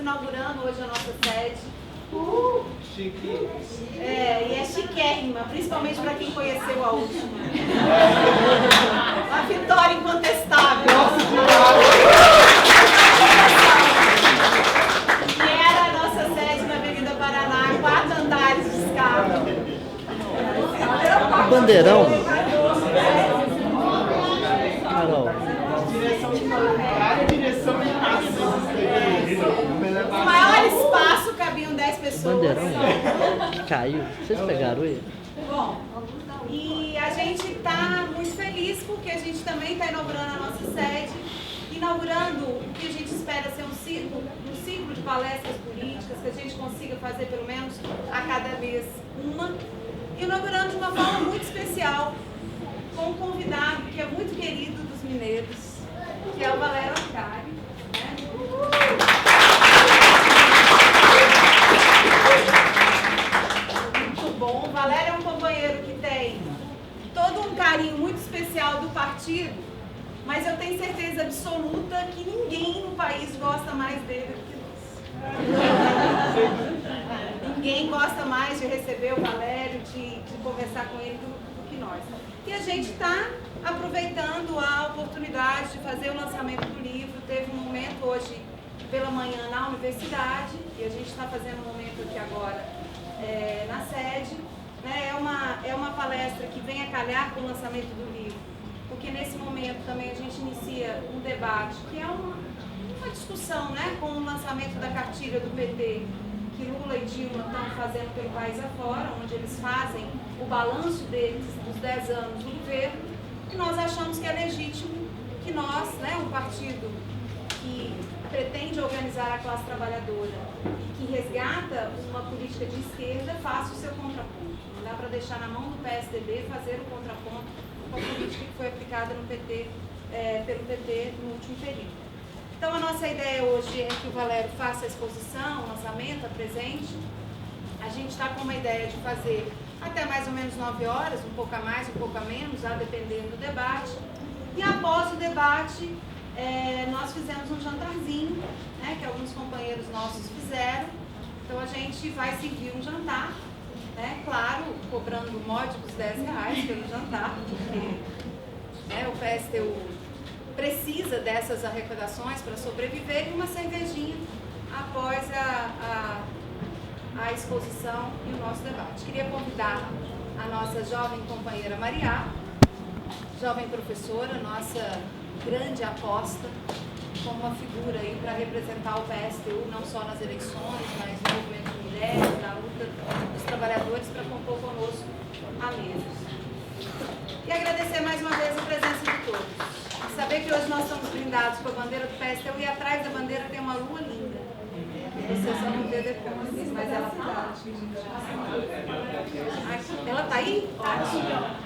inaugurando hoje a nossa sede. Chique. E é chiquérrima, principalmente para quem conheceu a última. Uma vitória incontestável. Que era a nossa sede na Avenida Paraná, 4 andares de escada. Bandeirão? Carol. O maior espaço cabiam 10 pessoas. Bandeirão? Caiu. Vocês pegaram ele? Bom, e a gente está muito feliz porque a gente também está inaugurando a nossa sede, inaugurando o que a gente espera ser um ciclo de palestras políticas, que a gente consiga fazer pelo menos a cada mês uma, inaugurando de uma forma muito especial, com um convidado que é muito querido dos mineiros, que é o Valério Arcari, né? Muito bom. O Valério é um companheiro que tem todo um carinho muito especial do partido, mas eu tenho certeza absoluta que ninguém no país gosta mais dele do que nós. Ninguém gosta mais de receber o Valério, de conversar com ele do que nós. E a gente está aproveitando a oportunidade de fazer o lançamento do livro. Teve um momento hoje pela manhã na universidade, e a gente está fazendo um momento aqui agora na sede. Né? É uma palestra que vem a calhar com o lançamento do livro, porque nesse momento também a gente inicia um debate, que é uma discussão, né, com o lançamento da cartilha do PT, que Lula e Dilma estão fazendo pelo país afora, onde eles fazem o balanço deles dos 10 anos do governo, e nós achamos que é legítimo que nós, né, um partido que pretende organizar a classe trabalhadora e que resgata uma política de esquerda, faça o seu contraponto. Não dá para deixar na mão do PSDB fazer o contraponto com a política que foi aplicada no PT, pelo PT no último período. Então, a nossa ideia hoje é que o Valério faça a exposição, o lançamento, apresente. A gente está com uma ideia de fazer até mais ou menos 9 horas, um pouco a mais, um pouco a menos, a depender do debate. E após o debate, nós fizemos um jantarzinho, né, que alguns companheiros nossos fizeram. Então, a gente vai servir um jantar, né, claro, cobrando módicos R$10 pelo jantar, porque o PSTU precisa dessas arrecadações para sobreviver, e uma cervejinha após a exposição e o nosso debate. Queria convidar a nossa jovem companheira Mariá, jovem professora, nossa grande aposta, como uma figura aí para representar o PSTU, não só nas eleições, mas no movimento de mulheres, na luta dos trabalhadores, para compor conosco a mesa. E agradecer mais uma vez a presença de todos. Saber que hoje nós estamos blindados com a bandeira do PSTU, e atrás da bandeira tem uma lua linda. Vocês vão ver depois, mas ela está lá. Ela está aí? Tá.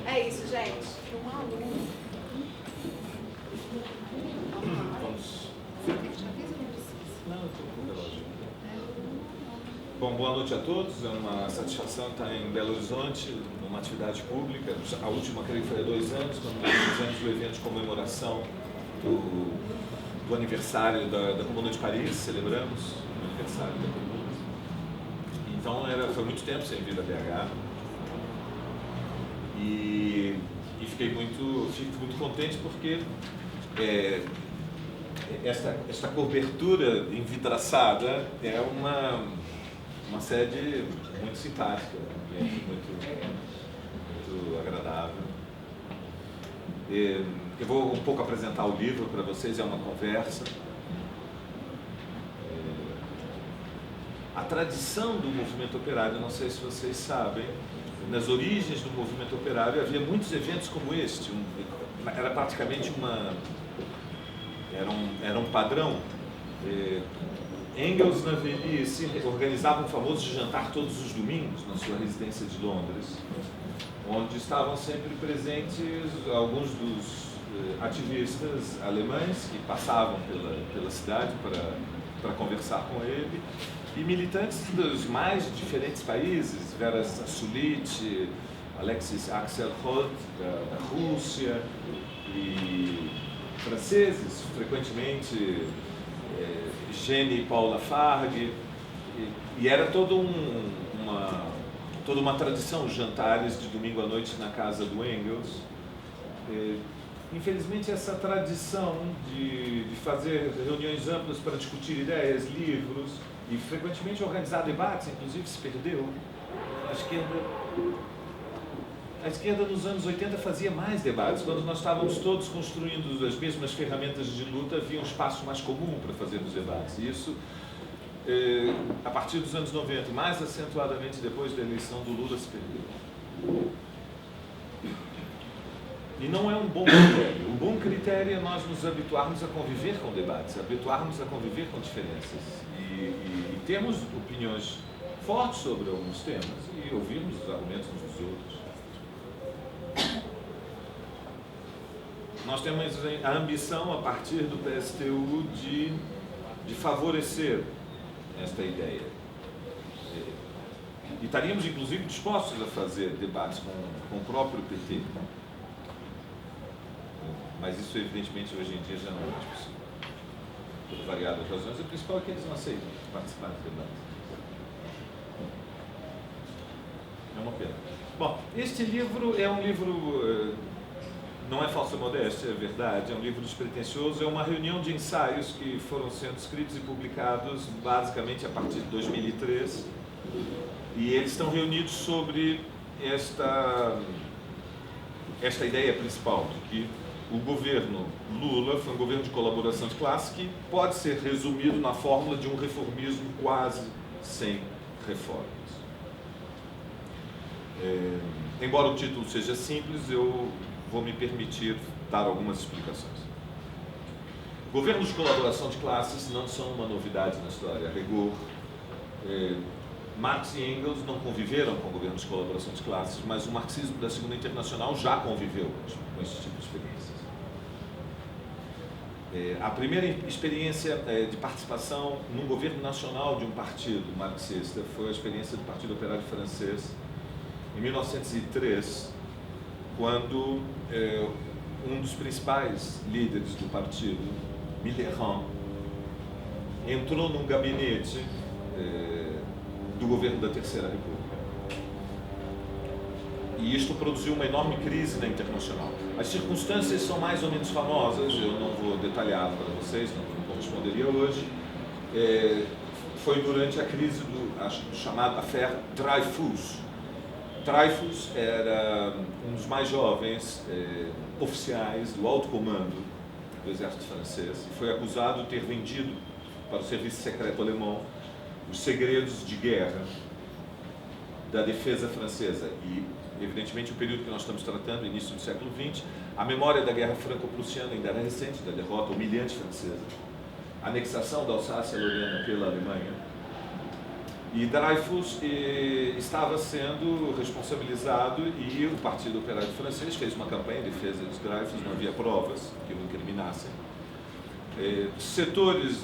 É isso, gente. Uma lua. Bom, boa noite a todos. É uma satisfação estar em Belo Horizonte, numa atividade pública. A última, creio que foi há 2 anos, quando nós fizemos o evento de comemoração do aniversário da Comuna de Paris. Celebramos o aniversário da Comuna. Então, foi muito tempo sem vir a BH. E fico muito contente porque esta cobertura envidraçada é uma sede muito simpática, muito agradável. Eu vou um pouco apresentar o livro para vocês, é uma conversa. A tradição do movimento operário, não sei se vocês sabem, nas origens do movimento operário havia muitos eventos como este. Era praticamente era um padrão. Engels, na velhice, organizava um famoso jantar todos os domingos na sua residência de Londres, onde estavam sempre presentes alguns dos ativistas alemães que passavam pela cidade para conversar com ele, e militantes dos mais diferentes países, Vera Sassulit, Alexis Axelrod, da Rússia, e franceses, frequentemente Gene e Paula Fargue, e era toda uma tradição, os jantares de domingo à noite na casa do Engels. Infelizmente, essa tradição de fazer reuniões amplas para discutir ideias, livros, e frequentemente organizar debates, inclusive, se perdeu. A esquerda nos anos 80 fazia mais debates. Quando nós estávamos todos construindo as mesmas ferramentas de luta, havia um espaço mais comum para fazer os debates. E isso, a partir dos anos 90, mais acentuadamente depois da eleição do Lula, se perdeu. E não é um bom critério. O bom critério é nós nos habituarmos a conviver com debates, habituarmos a conviver com diferenças e termos opiniões fortes sobre alguns temas e ouvirmos os argumentos uns dos outros. Nós temos a ambição, a partir do PSTU, de favorecer esta ideia. E estaríamos, inclusive, dispostos a fazer debates com o próprio PT. Mas isso, evidentemente, hoje em dia já não é mais possível. Por variadas razões. O principal é que eles não aceitam participar de debates. É uma pena. Bom, este livro é um livro, não é falsa modéstia, é verdade, é um livro despretensioso, é uma reunião de ensaios que foram sendo escritos e publicados basicamente a partir de 2003, e eles estão reunidos sobre esta ideia principal, de que o governo Lula foi um governo de colaboração de classe que pode ser resumido na fórmula de um reformismo quase sem reformas. Embora o título seja simples, eu vou me permitir dar algumas explicações. Governos de colaboração de classes não são uma novidade na história. A rigor, Marx e Engels não conviveram com governos de colaboração de classes, mas o marxismo da Segunda Internacional já conviveu com esse tipo de experiências. A primeira experiência de participação num governo nacional de um partido marxista foi a experiência do Partido Operário Francês, em 1903, quando um dos principais líderes do partido, Mitterrand, entrou num gabinete do governo da Terceira República. E isto produziu uma enorme crise na Internacional. As circunstâncias são mais ou menos famosas, eu não vou detalhar para vocês, não corresponderia hoje. Foi durante a crise chamada Affaire Dreyfus. Dreyfus era um dos mais jovens oficiais do alto comando do exército francês e foi acusado de ter vendido para o serviço secreto alemão os segredos de guerra da defesa francesa. E, evidentemente, o período que nós estamos tratando, início do século XX, a memória da guerra franco-prussiana ainda era recente, da derrota humilhante francesa, a anexação da Alsácia-Lorena pela Alemanha. E Dreyfus estava sendo responsabilizado e o Partido Operário Francês fez uma campanha em defesa de Dreyfus, não havia provas que o incriminassem. Setores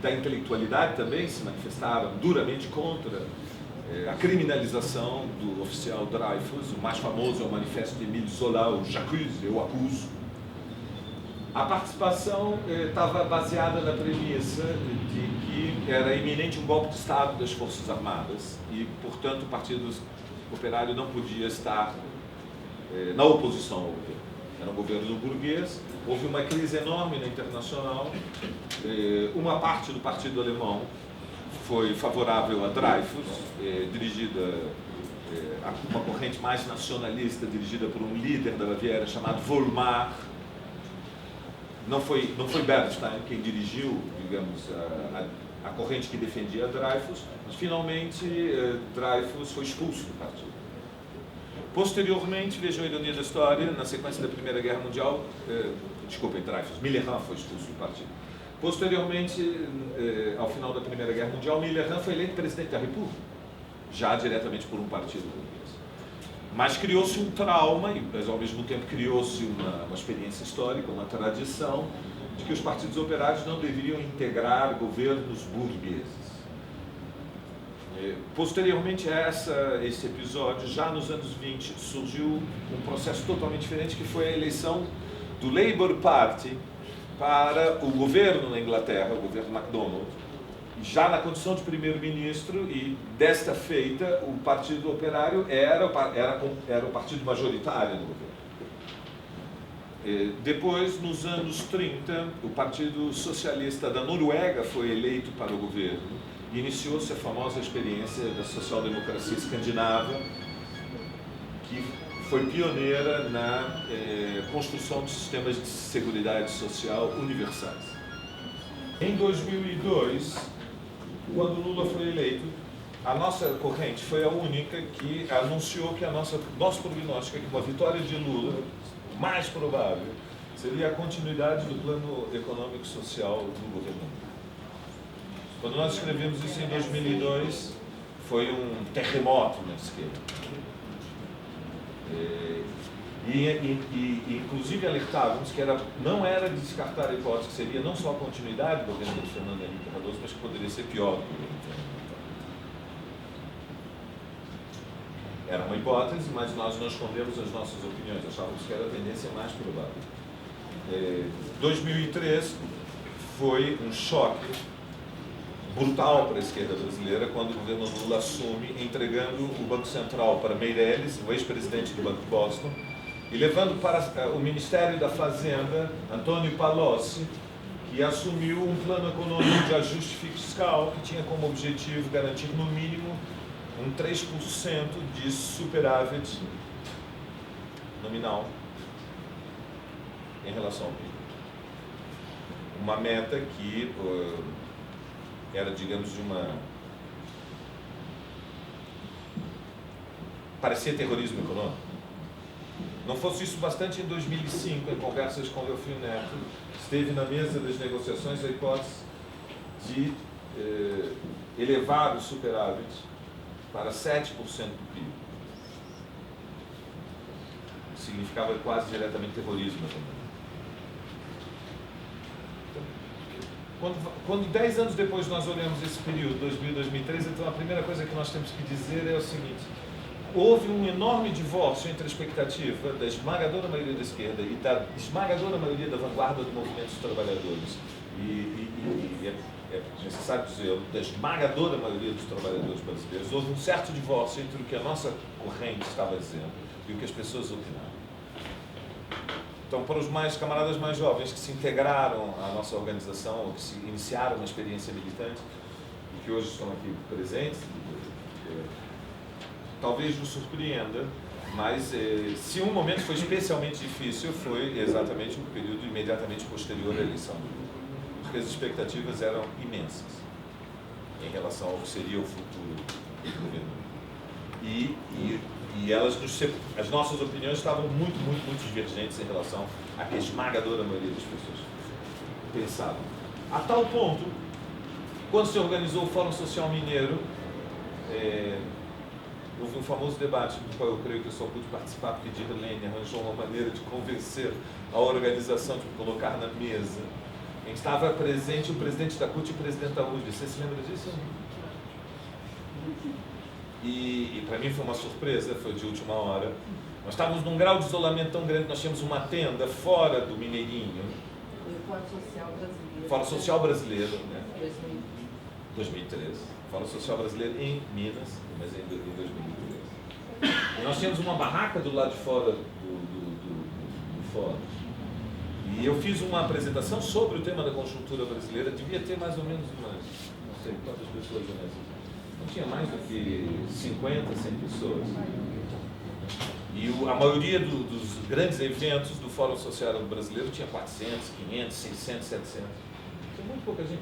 da intelectualidade também se manifestaram duramente contra a criminalização do oficial Dreyfus. O mais famoso é o manifesto de Émile Zola, o J'accuse, eu acuso. A participação estava baseada na premissa de que era iminente um golpe de Estado das Forças Armadas e, portanto, o Partido Operário não podia estar na oposição ao governo. Era um governo burguês, houve uma crise enorme na Internacional, uma parte do Partido Alemão foi favorável a Dreyfus, dirigida, uma corrente mais nacionalista, dirigida por um líder da Baviera chamado Volmar. Não foi Bernstein quem dirigiu, digamos, a corrente que defendia Dreyfus, mas finalmente Dreyfus foi expulso do partido. Posteriormente, vejam a ironia da história, na sequência da Primeira Guerra Mundial, Dreyfus, Mitterrand foi expulso do partido. Posteriormente, ao final da Primeira Guerra Mundial, Mitterrand foi eleito presidente da República, já diretamente por um partido burguês. Mas criou-se um trauma, mas ao mesmo tempo criou-se uma experiência histórica, uma tradição, de que os partidos operários não deveriam integrar governos burgueses. Posteriormente a esse episódio, já nos anos 20, surgiu um processo totalmente diferente, que foi a eleição do Labour Party para o governo na Inglaterra, o governo MacDonald, já na condição de primeiro-ministro, e desta feita o Partido Operário era o partido majoritário no governo. Depois, nos anos 30, o Partido Socialista da Noruega foi eleito para o governo e iniciou-se a famosa experiência da social-democracia escandinava, que foi pioneira na construção de sistemas de seguridade social universais. Em 2002, quando Lula foi eleito, a nossa corrente foi a única que anunciou que nosso prognóstico é que uma vitória de Lula, o mais provável, seria a continuidade do plano econômico e social do governo. Quando nós escrevemos isso em 2002, foi um terremoto na esquerda. Inclusive alertávamos que não era de descartar a hipótese que seria não só a continuidade do governo de Fernando Henrique Cardoso, mas que poderia ser pior do que o governo de Fernando Henrique. Era uma hipótese, mas nós não escondemos as nossas opiniões, achávamos que era a tendência mais provável. 2003 foi um choque brutal para a esquerda brasileira quando o governo Lula assume, entregando o Banco Central para Meirelles, o ex-presidente do Banco de Boston, e levando para o Ministério da Fazenda, Antônio Palocci, que assumiu um plano econômico de ajuste fiscal que tinha como objetivo garantir, no mínimo, um 3% de superávit nominal em relação ao PIB. Uma meta que era, digamos, parecia terrorismo econômico. Não fosse isso bastante, em 2005, em conversas com Delfim Neto, esteve na mesa das negociações a hipótese de elevar o superávit para 7% do PIB. Significava quase diretamente terrorismo econômico. Quando 10 anos depois nós olhamos esse período, 2000, 2003, então a primeira coisa que nós temos que dizer é o seguinte: houve um enorme divórcio entre a expectativa da esmagadora maioria da esquerda e da esmagadora maioria da vanguarda do movimento dos trabalhadores. É necessário dizer, da esmagadora maioria dos trabalhadores brasileiros, houve um certo divórcio entre o que a nossa corrente estava dizendo e o que as pessoas opinavam. Então, para os camaradas mais jovens que se integraram à nossa organização, ou que se iniciaram uma experiência militante, e que hoje estão aqui presentes, talvez nos surpreenda, mas se um momento foi especialmente difícil, foi exatamente o período imediatamente posterior à eleição. Porque as expectativas eram imensas em relação ao que seria o futuro do governo. E as nossas opiniões estavam muito divergentes em relação à que a esmagadora maioria das pessoas pensavam. A tal ponto, quando se organizou o Fórum Social Mineiro, houve um famoso debate, do qual eu creio que eu só pude participar porque Dirlene arranjou uma maneira de convencer a organização de colocar na mesa, em que estava presente o presidente da CUT e o presidente da UD. Você se lembra disso? E para mim foi uma surpresa, foi de última hora. Nós estávamos num grau de isolamento tão grande que nós tínhamos uma tenda fora do Mineirinho. O Fórum Social Brasileiro. Fórum Social Brasileiro, né? 2013. Fórum Social Brasileiro em Minas, mas em 2013. E nós tínhamos uma barraca do lado de fora do fórum. E eu fiz uma apresentação sobre o tema da conjuntura brasileira. Devia ter mais ou menos não sei quantas pessoas nessa. Não tinha mais do que 50, 100 pessoas. E a maioria dos grandes eventos do Fórum Social Brasileiro tinha 400, 500, 600, 700. Tinha muito pouca gente.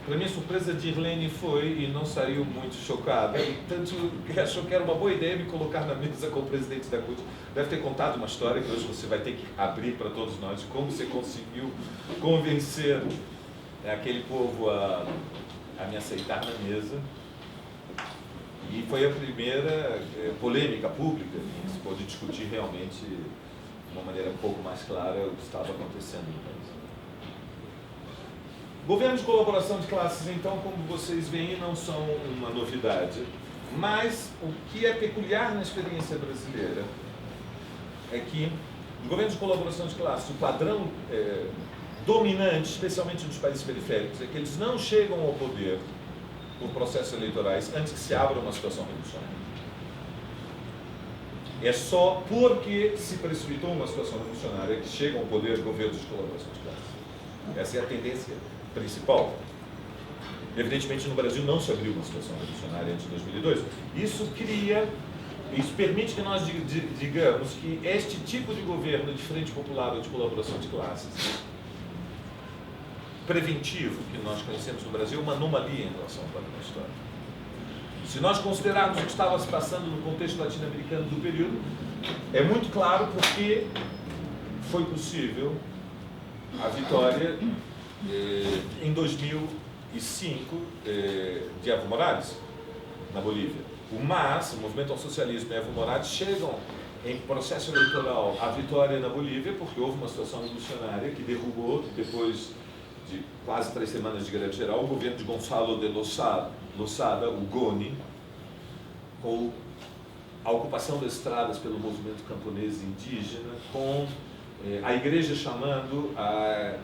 Para minha surpresa, Dirlene foi e não saiu muito chocada. E tanto que achou que era uma boa ideia me colocar na mesa com o presidente da CUT. Deve ter contado uma história que hoje você vai ter que abrir para todos nós, de como você conseguiu convencer aquele povo a me aceitar na mesa. E foi a primeira polêmica pública em que se pôde discutir realmente de uma maneira um pouco mais clara o que estava acontecendo no país. Governos de colaboração de classes, então, como vocês veem, não são uma novidade. Mas o que é peculiar na experiência brasileira é que, no governo de colaboração de classes, o padrão dominante, especialmente nos países periféricos, é que eles não chegam ao poder por processos eleitorais antes que se abra uma situação revolucionária. É só porque se precipitou uma situação revolucionária que chegam ao poder governos de colaboração de classe. Essa é a tendência principal. Evidentemente, no Brasil não se abriu uma situação revolucionária antes de 2002. Isso permite que nós digamos que este tipo de governo de frente popular ou de colaboração de classes preventivo que nós conhecemos no Brasil é uma anomalia em relação ao padrão histórico. Se nós considerarmos o que estava se passando no contexto latino-americano do período, é muito claro porque foi possível a vitória em 2005 de Evo Morales na Bolívia. O MAS, o Movimento ao Socialismo e Evo Morales chegam em processo eleitoral à vitória na Bolívia porque houve uma situação revolucionária que derrubou, depois de quase 3 semanas de greve geral, o governo de Gonçalo de Losada, o GONI, com a ocupação das estradas pelo movimento camponês indígena, com a igreja chamando a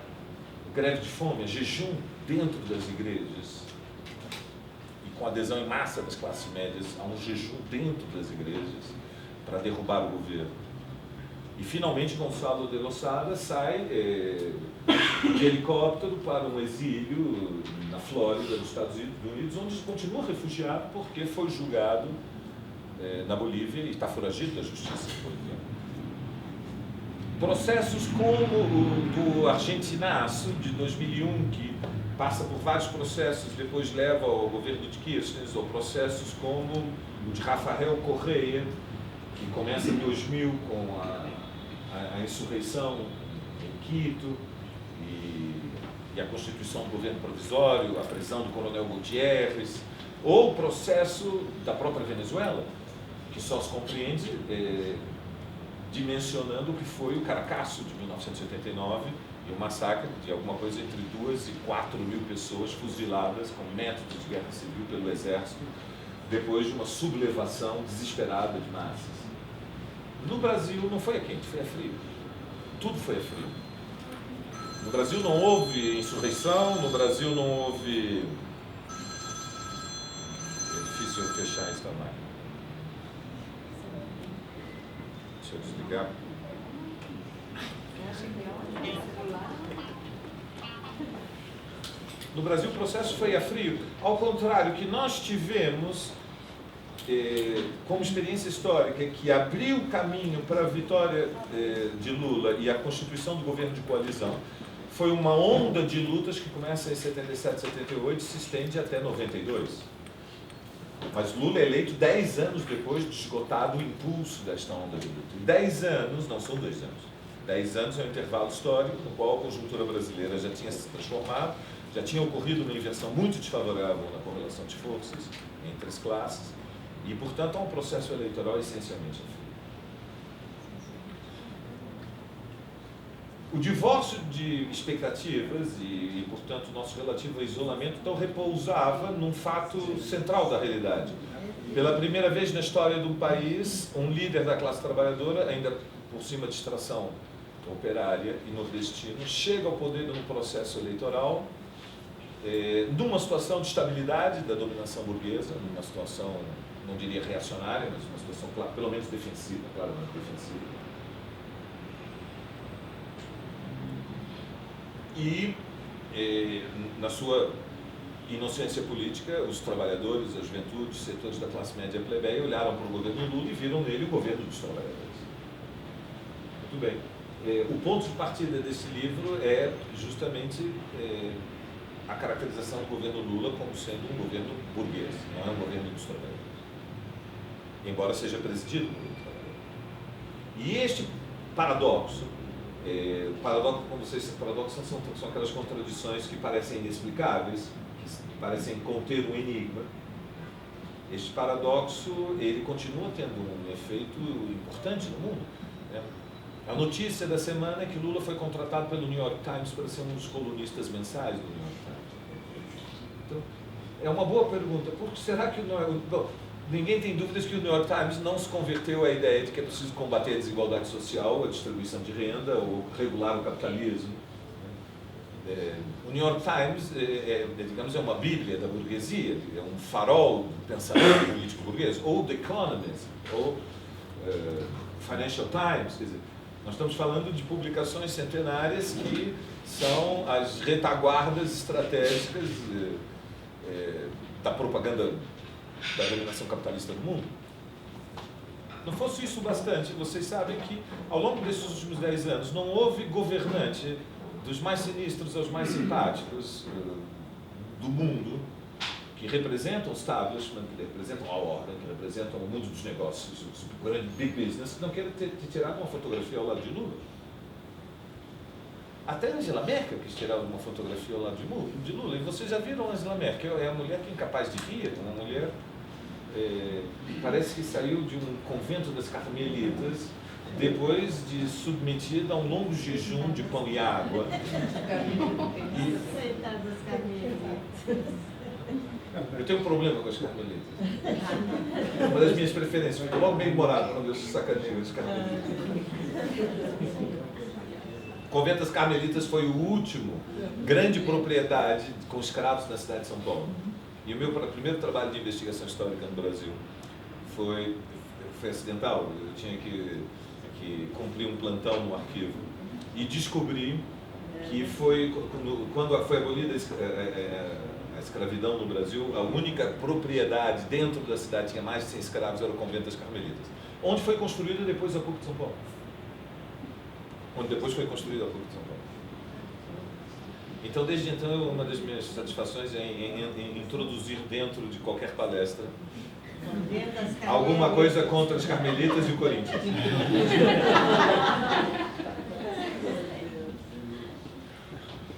greve de fome, a jejum dentro das igrejas, e com adesão em massa das classes médias a um jejum dentro das igrejas para derrubar o governo. E finalmente Gonçalo de Losada sai de helicóptero para um exílio na Flórida, nos Estados Unidos, onde continua refugiado porque foi julgado na Bolívia e está foragido da justiça boliviana. Processos como o do Argentinaço, de 2001, que passa por vários processos, depois leva ao governo de Kirchner, ou processos como o de Rafael Correa, que começa em 2000 com a insurreição em Quito e a constituição do governo provisório, a prisão do coronel Gutierrez, ou o processo da própria Venezuela, que só se compreende dimensionando o que foi o Caracaço de 1989 e o massacre de alguma coisa entre 2 e 4 mil pessoas fuziladas com métodos de guerra civil pelo exército, depois de uma sublevação desesperada de massas. No Brasil não foi a quente, foi a frio. Tudo foi a frio. No Brasil não houve insurreição, no Brasil não houve... É difícil eu fechar esta máquina. Deixa eu desligar. No Brasil o processo foi a frio. Ao contrário, o que nós tivemos como experiência histórica que abriu caminho para a vitória de Lula e a constituição do governo de coalizão foi uma onda de lutas que começa em 77, 78 e se estende até 92. Mas Lula é eleito 10 anos depois de esgotado o impulso desta onda de luta. 10 anos, não são 2 anos. 10 anos é um intervalo histórico no qual a conjuntura brasileira já tinha se transformado, já tinha ocorrido uma inversão muito desfavorável na correlação de forças entre as classes e, portanto, há um processo eleitoral essencialmente frio. O divórcio de expectativas e, portanto, o nosso relativo isolamento, então, repousava num fato central da realidade. Pela primeira vez na história do país, um líder da classe trabalhadora, ainda por cima de extração operária e nordestina, chega ao poder num processo eleitoral, numa situação de estabilidade da dominação burguesa, numa situação, não diria reacionária, mas uma situação, pelo menos defensiva, claramente defensiva. E, na sua inocência política, os trabalhadores, a juventude, os setores da classe média plebeia olharam para o governo Lula e viram nele o governo dos trabalhadores. Muito bem. O ponto de partida desse livro é justamente a caracterização do governo Lula como sendo um governo burguês, não é um governo dos trabalhadores. Embora seja presidido por um trabalhador. E este paradoxo, como vocês sabem, paradoxos são aquelas contradições que parecem inexplicáveis, que parecem conter um enigma. Este paradoxo, ele continua tendo um efeito importante no mundo, né? A notícia da semana é que Lula foi contratado pelo New York Times para ser um dos colunistas mensais do New York Times. Então, é uma boa pergunta. Será que ninguém tem dúvidas que o New York Times não se converteu à ideia de que é preciso combater a desigualdade social, a distribuição de renda ou regular o capitalismo. o New York Times digamos, é uma bíblia da burguesia, é um farol do pensamento político burguês, ou The Economist, ou Financial Times, quer dizer, nós estamos falando de publicações centenárias que são as retaguardas estratégicas da propaganda da dominação capitalista no mundo. Não fosse isso bastante, vocês sabem que ao longo desses últimos 10 anos não houve governante, dos mais sinistros aos mais simpáticos do mundo, que representam o establishment, que representam a ordem, que representam o mundo dos negócios, o grande big business, que não querem ter tirado uma fotografia ao lado de Lula. Até Angela Merkel quis tirar uma fotografia ao lado de Lula. E vocês já viram Angela Merkel? É a mulher que é incapaz de rir, uma mulher parece que saiu de um convento das Carmelitas depois de submetida a um longo jejum de pão e água. Eu tenho um problema com as Carmelitas. É uma das minhas preferências. Eu fico logo meio morado quando eu sacaneio as Carmelitas. O convento das Carmelitas foi o último grande propriedade com escravos na cidade de São Paulo. E o meu primeiro trabalho de investigação histórica no Brasil foi acidental. Eu tinha que cumprir um plantão no arquivo e descobri que foi quando foi abolida a escravidão no Brasil, a única propriedade dentro da cidade que tinha mais de 100 escravos era o convento das Carmelitas, onde foi construída depois a PUC de São Paulo. Então, desde então, uma das minhas satisfações é em introduzir dentro de qualquer palestra alguma coisa contra as Carmelitas e o Corinthians.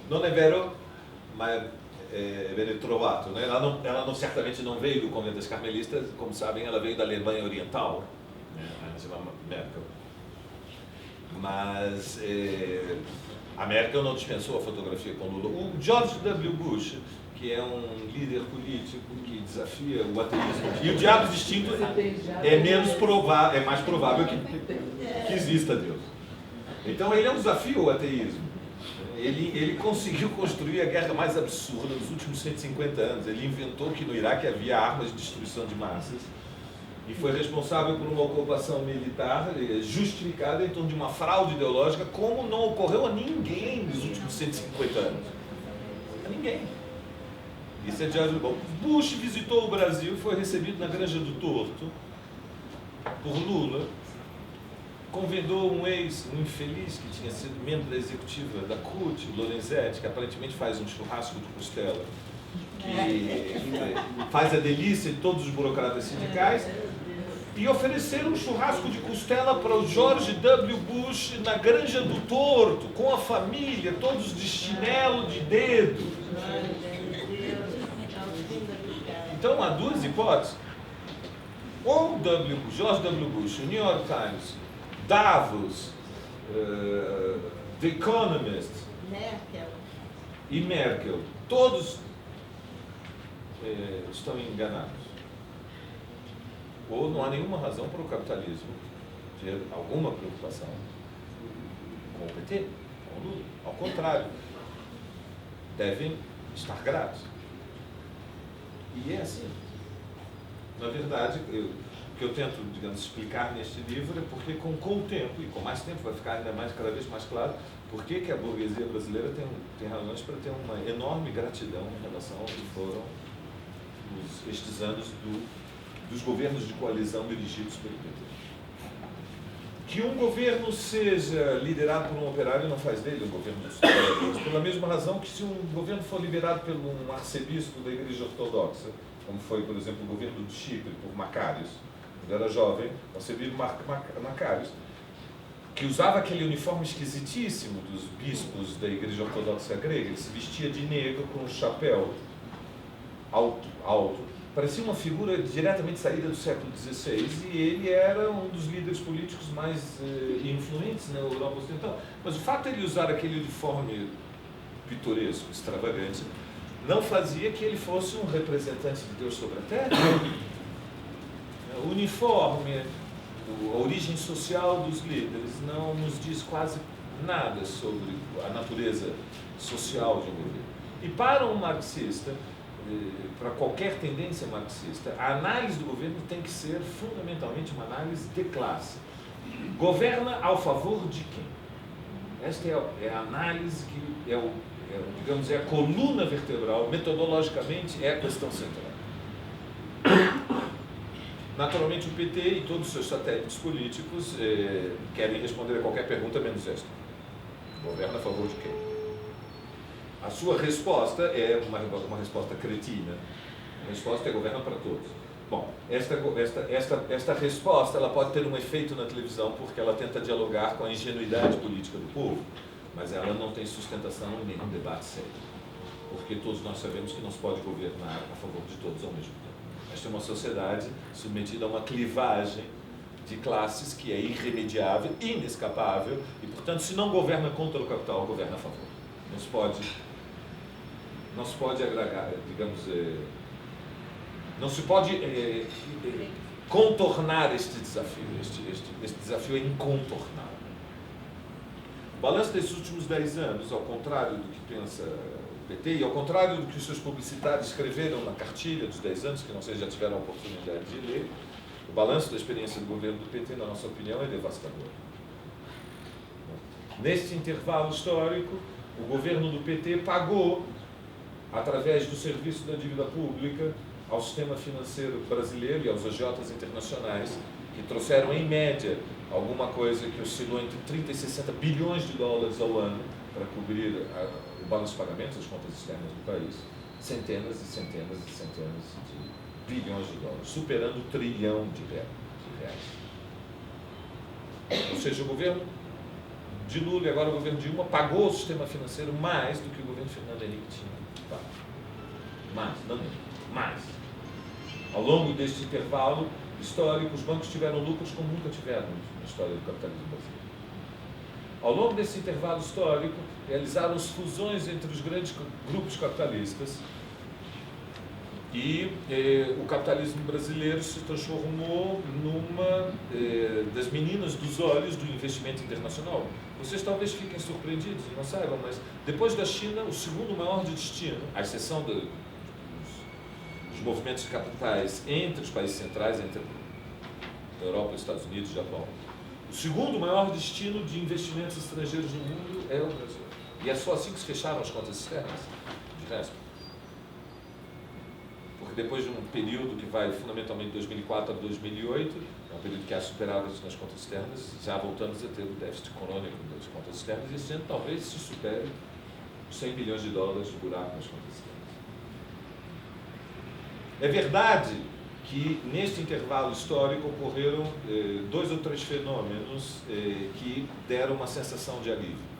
Non è vero, ma viene trovato, né? Ela certamente não veio do convento das Carmelitas, como sabem, ela veio da Alemanha Oriental, a Angela Merkel. Mas a Merkel não dispensou a fotografia com Lula. O George W. Bush, que é um líder político que desafia o ateísmo, e o diabo distinto é mais provável que exista Deus. Então ele é um desafio ao ateísmo. Ele conseguiu construir a guerra mais absurda dos últimos 150 anos. Ele inventou que no Iraque havia armas de destruição de massas e foi responsável por uma ocupação militar justificada em torno de uma fraude ideológica, como não ocorreu a ninguém nos últimos 150 anos. A ninguém. Isso é George W. Bush visitou o Brasil, foi recebido na Granja do Torto por Lula, convidou um infeliz que tinha sido membro da executiva da CUT, o Lorenzetti, que aparentemente faz um churrasco de costela, que faz a delícia de todos os burocratas sindicais, e ofereceram um churrasco de costela para o George W. Bush na Granja do Torto, com a família, todos de chinelo de dedo. Então há duas hipóteses. Ou George W. Bush, o New York Times, Davos, The Economist e Merkel, todos estão enganados. Ou não há nenhuma razão para o capitalismo ter alguma preocupação com o PT, com o Lula. Ao contrário, devem estar gratos. E é assim. Na verdade, o que eu tento, digamos, explicar neste livro é porque com o tempo, e com mais tempo vai ficar cada vez mais claro, por que a burguesia brasileira tem razões para ter uma enorme gratidão em relação ao que foram estes anos dos governos de coalizão dirigidos pelo PT. Que um governo seja liderado por um operário não faz dele um governo dos trabalhadores, pela mesma razão que se um governo for liderado por um arcebispo da Igreja Ortodoxa, como foi, por exemplo, o governo de Chipre, por Macários, quando era jovem, o arcebispo Macários, que usava aquele uniforme esquisitíssimo dos bispos da Igreja Ortodoxa grega, ele se vestia de negro com um chapéu alto, parecia uma figura diretamente saída do século XVI, e ele era um dos líderes políticos mais influentes na Europa Ocidental. Mas o fato de ele usar aquele uniforme pitoresco, extravagante, não fazia que ele fosse um representante de Deus sobre a Terra. O uniforme, a origem social dos líderes não nos diz quase nada sobre a natureza social de um governo. E para um marxista, para qualquer tendência marxista, a análise do governo tem que ser fundamentalmente uma análise de classe. Governa ao favor de quem? Esta é a análise que digamos, é a coluna vertebral, metodologicamente é a questão central. Naturalmente o PT e todos os seus satélites políticos querem responder a qualquer pergunta menos esta. Governa a favor de quem? A sua resposta é uma resposta cretina. A resposta é governa para todos. Bom, esta resposta ela pode ter um efeito na televisão porque ela tenta dialogar com a ingenuidade política do povo, mas ela não tem sustentação em nenhum debate sério. Porque todos nós sabemos que não se pode governar a favor de todos ao mesmo tempo. Esta é uma sociedade submetida a uma clivagem de classes que é irremediável, inescapável, e, portanto, se não governa contra o capital, governa a favor. Não se pode agregar, digamos, não se pode contornar este desafio. Este desafio é incontornável. O balanço desses últimos 10 anos, ao contrário do que pensa o PT, e ao contrário do que os seus publicitários escreveram na cartilha dos 10 anos, que não sei se já tiveram a oportunidade de ler, o balanço da experiência do governo do PT, na nossa opinião, é devastador. Neste intervalo histórico, o governo do PT pagou, através do serviço da dívida pública, ao sistema financeiro brasileiro e aos agiotas internacionais, que trouxeram, em média, alguma coisa que oscilou entre 30 e 60 bilhões de dólares ao ano para cobrir o balanço de pagamentos, as contas externas do país, centenas e centenas e centenas de bilhões de dólares, superando o trilhão de reais. Ou seja, o governo de Lula e agora o governo Dilma pagou o sistema financeiro mais do que o governo Fernando Henrique tinha pago. Mais, não menos, mais. Ao longo deste intervalo histórico, os bancos tiveram lucros como nunca tiveram na história do capitalismo brasileiro. Ao longo desse intervalo histórico, realizaram-se fusões entre os grandes grupos capitalistas e o capitalismo brasileiro se transformou numa das meninas dos olhos do investimento internacional. Vocês talvez fiquem surpreendidos e não saibam, mas depois da China, o segundo maior de destino, à exceção dos movimentos de capitais entre os países centrais, entre a Europa, os Estados Unidos e o Japão, o segundo maior destino de investimentos estrangeiros no mundo é o Brasil. E é só assim que se fecharam as contas externas, de resto. Porque depois de um período que vai fundamentalmente de 2004 a 2008, é um período que há superávit nas contas externas, já voltamos a ter o déficit crônico das contas externas, e esse ano talvez se supere os 100 bilhões de dólares de buraco nas contas externas. É verdade que neste intervalo histórico ocorreram 2 ou 3 fenômenos que deram uma sensação de alívio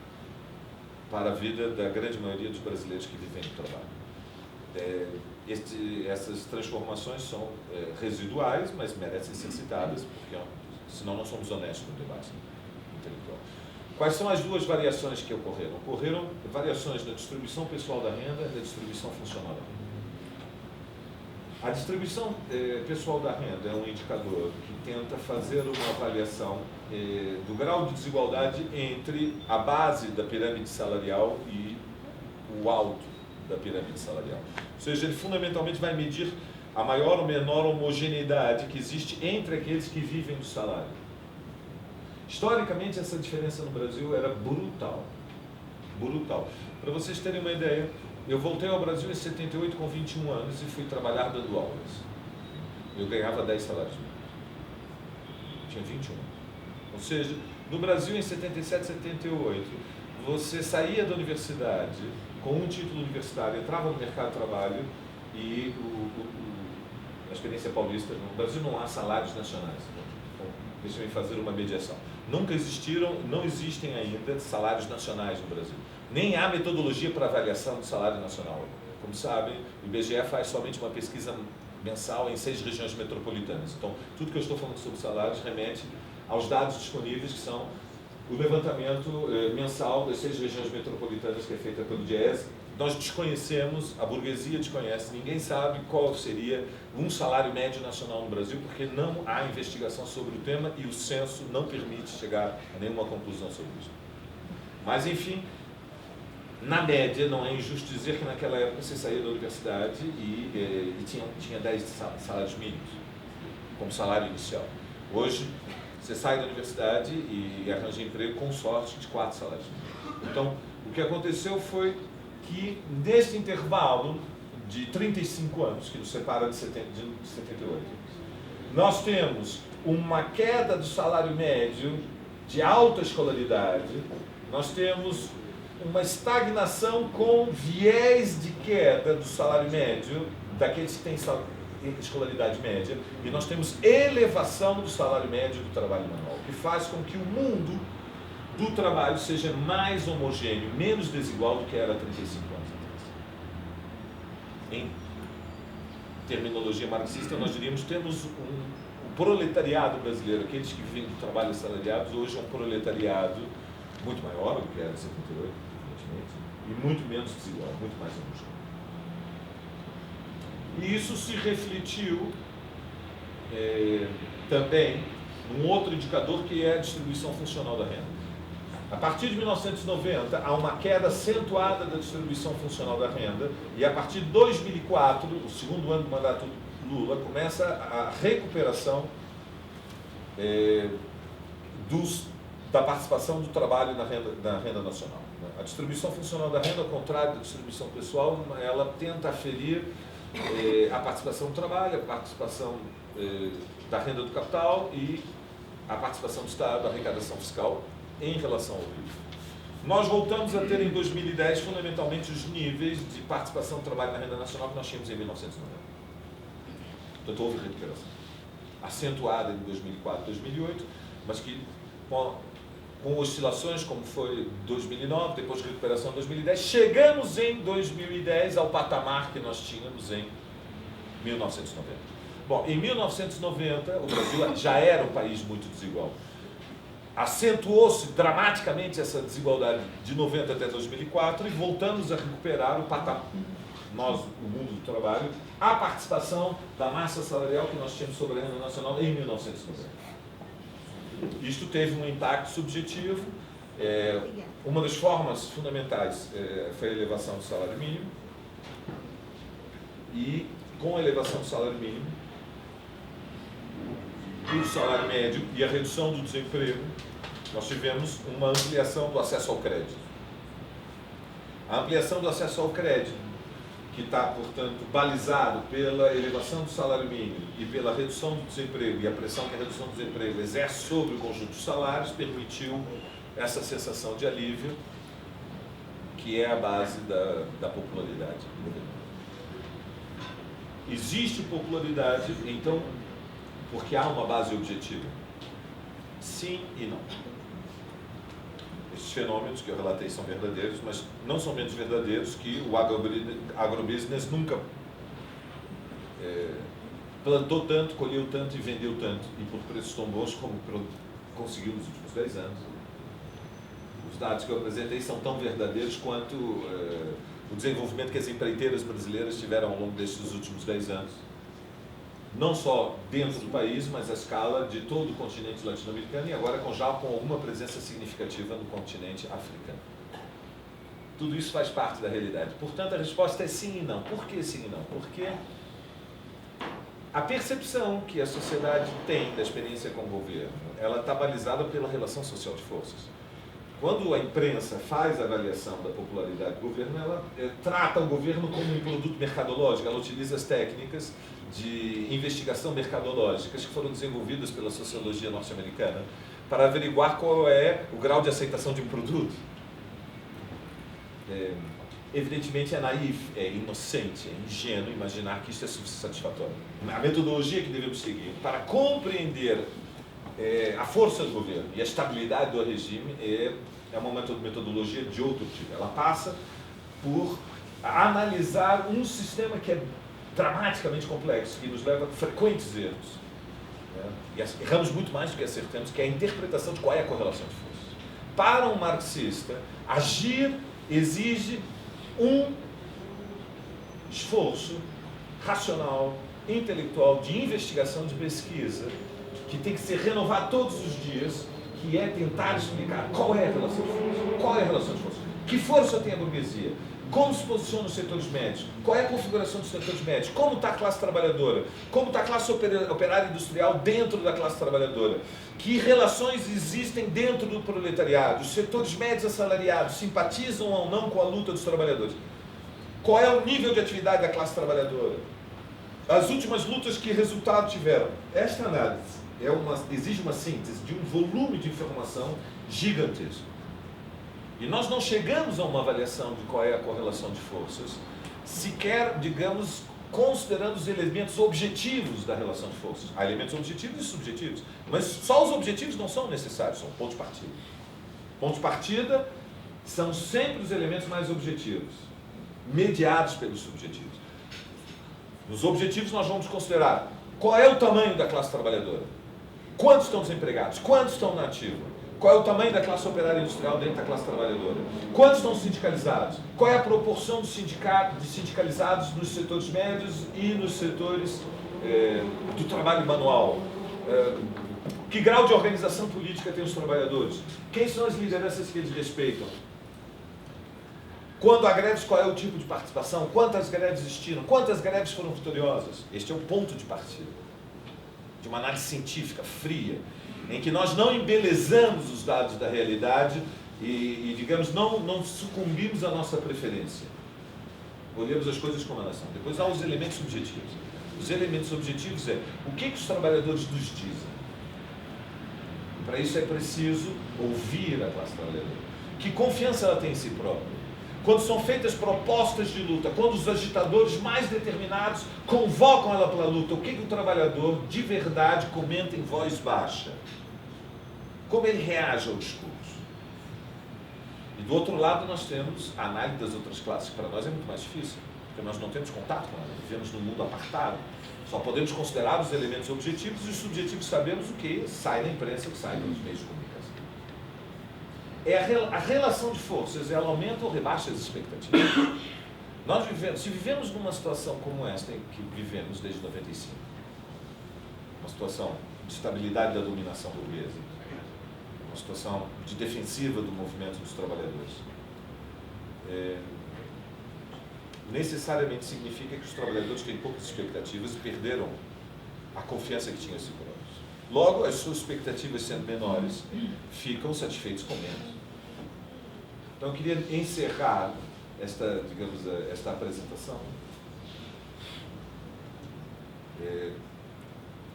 para a vida da grande maioria dos brasileiros que vivem no trabalho. Essas transformações são residuais, mas merecem ser citadas, porque senão não somos honestos no debate intelectual. Quais são as 2 variações que ocorreram? Ocorreram variações na distribuição pessoal da renda e na distribuição funcional da renda. A distribuição pessoal da renda é um indicador que tenta fazer uma avaliação do grau de desigualdade entre a base da pirâmide salarial e o alto da pirâmide salarial. Ou seja, ele fundamentalmente vai medir a maior ou menor homogeneidade que existe entre aqueles que vivem do salário. Historicamente, essa diferença no Brasil era brutal. Brutal. Para vocês terem uma ideia, eu voltei ao Brasil em 78 com 21 anos e fui trabalhar dando aulas. Eu ganhava 10 salários mínimos. Tinha 21. Ou seja, no Brasil em 77, 78, você saía da universidade com um título universitário, entrava no mercado de trabalho e a experiência paulista, no Brasil não há salários nacionais. Então, deixa-me fazer uma mediação. Nunca existiram, não existem ainda salários nacionais no Brasil. Nem há metodologia para avaliação do salário nacional. Como sabem, o IBGE faz somente uma pesquisa mensal em 6 regiões metropolitanas. Então, tudo que eu estou falando sobre salários remete aos dados disponíveis, que são o levantamento mensal das 6 regiões metropolitanas que é feita pelo DIEESE. Nós desconhecemos, a burguesia desconhece, ninguém sabe qual seria um salário médio nacional no Brasil, porque não há investigação sobre o tema e o censo não permite chegar a nenhuma conclusão sobre isso. Mas, enfim, na média, não é injusto dizer que naquela época você saía da universidade e tinha 10 salários mínimos como salário inicial. Hoje, você sai da universidade e arranja emprego com sorte de 4 salários mínimos. Então, o que aconteceu foi que, neste intervalo de 35 anos, que nos separa de 78, nós temos uma queda do salário médio de alta escolaridade, nós temos uma estagnação com viés de queda do salário médio, daqueles que têm escolaridade média, e nós temos elevação do salário médio do trabalho manual, que faz com que o mundo do trabalho seja mais homogêneo, menos desigual do que era há 35 anos atrás. Em terminologia marxista, nós diríamos que temos um proletariado brasileiro, aqueles que vivem do trabalho assalariados, hoje é um proletariado muito maior do que era em 78, evidentemente, e muito menos desigual, muito mais homogêneo. E isso se refletiu também num outro indicador, que é a distribuição funcional da renda. A partir de 1990, há uma queda acentuada da distribuição funcional da renda, e a partir de 2004, o segundo ano do mandato Lula, começa a recuperação da participação do trabalho na renda nacional. A distribuição funcional da renda, ao contrário da distribuição pessoal, ela tenta aferir a participação do trabalho, a participação da renda do capital e a participação do Estado, a arrecadação fiscal em relação ao PIB. Nós voltamos a ter em 2010 fundamentalmente os níveis de participação do trabalho na renda nacional que nós tínhamos em 1990. Portanto, houve recuperação acentuada em 2004, 2008, mas que com oscilações como foi 2009, depois de recuperação em 2010, chegamos em 2010 ao patamar que nós tínhamos em 1990. Bom, em 1990, o Brasil já era um país muito desigual. Acentuou-se dramaticamente essa desigualdade de 90 até 2004 e voltamos a recuperar o patamar, nós, o mundo do trabalho, a participação da massa salarial que nós tínhamos sobre a renda nacional em 1990. Isto teve um impacto subjetivo. Uma das formas fundamentais foi a elevação do salário mínimo, e com a elevação do salário mínimo, o salário médio e a redução do desemprego, nós tivemos uma ampliação do acesso ao crédito. A ampliação do acesso ao crédito, que está, portanto, balizado pela elevação do salário mínimo e pela redução do desemprego e a pressão que a redução do desemprego exerce sobre o conjunto dos salários, permitiu essa sensação de alívio, que é a base da popularidade. Existe popularidade, então, porque há uma base objetiva? Sim e não. Esses fenômenos que eu relatei são verdadeiros, mas não são menos verdadeiros que o agrobusiness nunca plantou tanto, colheu tanto e vendeu tanto, e por preços tão bons como conseguiu nos últimos 10 anos. Os dados que eu apresentei são tão verdadeiros quanto o desenvolvimento que as empreiteiras brasileiras tiveram ao longo destes últimos 10 anos. Não só dentro do país, mas a escala de todo o continente latino-americano e agora já com alguma presença significativa no continente africano. Tudo isso faz parte da realidade. Portanto, a resposta é sim e não. Por que sim e não? Porque a percepção que a sociedade tem da experiência com o governo, ela está balizada pela relação social de forças. Quando a imprensa faz a avaliação da popularidade do governo, ela trata o governo como um produto mercadológico, ela utiliza as técnicas de investigação mercadológicas que foram desenvolvidas pela sociologia norte-americana para averiguar qual é o grau de aceitação de um produto. Evidentemente é naif, é inocente, é ingênuo imaginar que isso é satisfatório. A metodologia que devemos seguir para compreender a força do governo e a estabilidade do regime é uma metodologia de outro tipo. Ela passa por analisar um sistema que é dramaticamente complexo, que nos leva a frequentes erros. E erramos muito mais do que acertamos, que é a interpretação de qual é a correlação de forças. Para um marxista, agir exige um esforço racional, intelectual, de investigação, de pesquisa, que tem que ser renovado todos os dias que é tentar explicar qual é a relação de forças. Qual é a relação de forças? Que força tem a burguesia? Como se posiciona os setores médios? Qual é a configuração dos setores médios? Como está a classe trabalhadora? Como está a classe operária industrial dentro da classe trabalhadora? Que relações existem dentro do proletariado? Os setores médios assalariados simpatizam ou não com a luta dos trabalhadores? Qual é o nível de atividade da classe trabalhadora? As últimas lutas, que resultado tiveram? Esta análise exige uma síntese de um volume de informação gigantesco. E nós não chegamos a uma avaliação de qual é a correlação de forças, sequer, digamos, considerando os elementos objetivos da relação de forças. Há elementos objetivos e subjetivos, mas só os objetivos não são necessários, são pontos de partida. Pontos de partida são sempre os elementos mais objetivos, mediados pelos subjetivos. Nos objetivos nós vamos considerar qual é o tamanho da classe trabalhadora, quantos estão desempregados, quantos estão na ativa, qual é o tamanho da classe operária industrial dentro da classe trabalhadora, quantos estão sindicalizados, qual é a proporção de sindicalizados nos setores médios e nos setores do trabalho manual, que grau de organização política tem os trabalhadores, quem são as lideranças que eles respeitam. Quando há greves, qual é o tipo de participação? Quantas greves existiram? Quantas greves foram vitoriosas? Este é o ponto de partida de uma análise científica, fria, em que nós não embelezamos os dados da realidade e digamos, não sucumbimos à nossa preferência. Olhamos as coisas como elas são. Depois há os elementos subjetivos. Os elementos objetivos o que os trabalhadores nos dizem. Para isso é preciso ouvir a classe trabalhadora. Que confiança ela tem em si própria? Quando são feitas propostas de luta, quando os agitadores mais determinados convocam ela para a luta, o que o trabalhador de verdade comenta em voz baixa? Como ele reage ao discurso? E do outro lado nós temos a análise das outras classes, que para nós é muito mais difícil, porque nós não temos contato com ela, vivemos num mundo apartado. Só podemos considerar os elementos objetivos e os subjetivos sabemos o que sai na imprensa, o que sai nos meios de comunicação. A relação de forças, ela aumenta ou rebaixa as expectativas. Nós se vivemos numa situação como esta, em que vivemos desde 95, uma situação de estabilidade da dominação burguesa, uma situação de defensiva do movimento dos trabalhadores, necessariamente significa que os trabalhadores têm poucas expectativas e perderam a confiança que tinham em si próprios. Logo, as suas expectativas sendo menores, ficam satisfeitos com menos. Então, eu queria encerrar esta apresentação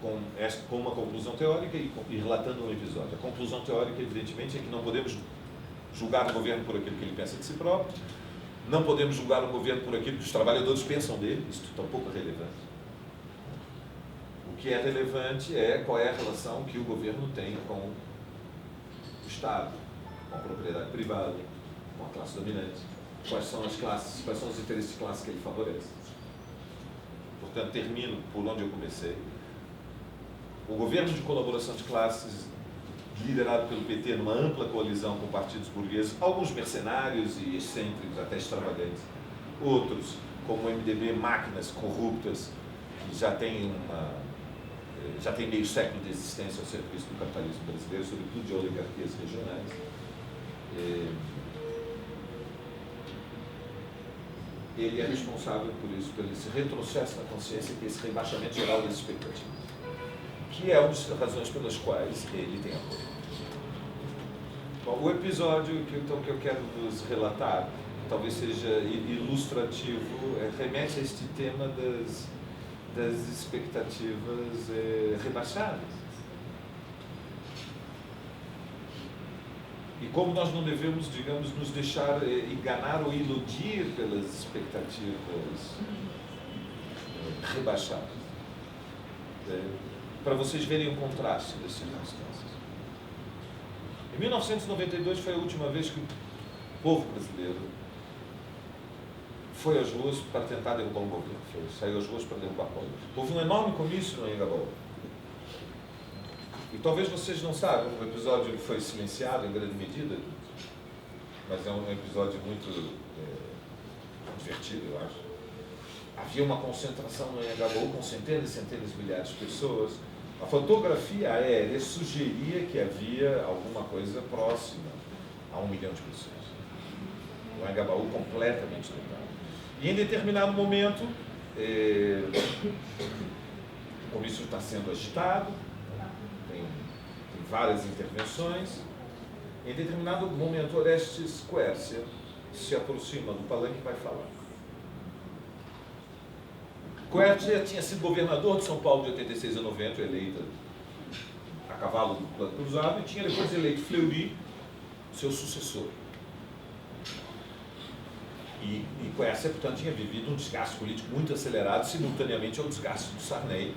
com uma conclusão teórica e relatando um episódio. A conclusão teórica, evidentemente, é que não podemos julgar o governo por aquilo que ele pensa de si próprio, não podemos julgar o governo por aquilo que os trabalhadores pensam dele, isso é tampouco é relevante. O que é relevante é qual é a relação que o governo tem com o Estado, com a propriedade privada, com a classe dominante, quais são as classes, quais são os interesses de classe que ele favorece. Portanto, termino por onde eu comecei. O governo de colaboração de classes, liderado pelo PT numa ampla coalizão com partidos burgueses, alguns mercenários e excêntricos, até extravagantes, outros, como o MDB, máquinas corruptas, que já tem meio século de existência ao serviço do capitalismo brasileiro, sobretudo de oligarquias regionais. Ele é responsável por isso, pelo esse retrocesso na consciência e esse rebaixamento geral das expectativas, que é uma das razões pelas quais ele tem apoio. Bom, o episódio que eu quero vos relatar, talvez seja ilustrativo, remete a este tema das expectativas rebaixadas. E como nós não devemos, digamos, nos deixar enganar ou iludir pelas expectativas rebaixadas. Para vocês verem o contraste das circunstâncias. Em 1992 foi a última vez que o povo brasileiro foi às ruas para tentar derrubar um governo. Saiu às ruas para derrubar o governo. Houve um enorme comício no Anhangabaú. E talvez vocês não saibam, o episódio foi silenciado em grande medida, mas é um episódio muito divertido, eu acho. Havia uma concentração no Anhangabaú com centenas e centenas de milhares de pessoas, A fotografia aérea sugeria que havia alguma coisa próxima a 1 milhão de pessoas. O Engabaú completamente tomado. E em determinado momento, o comício está sendo agitado, tem várias intervenções. Em determinado momento, Orestes Quércia se aproxima do palanque e vai falar. Quércia tinha sido governador de São Paulo de 86 a 90, eleita a cavalo do plano cruzado, e tinha depois eleito Fleury, seu sucessor. E Quércia, portanto, tinha vivido um desgaste político muito acelerado, simultaneamente ao desgaste do Sarney.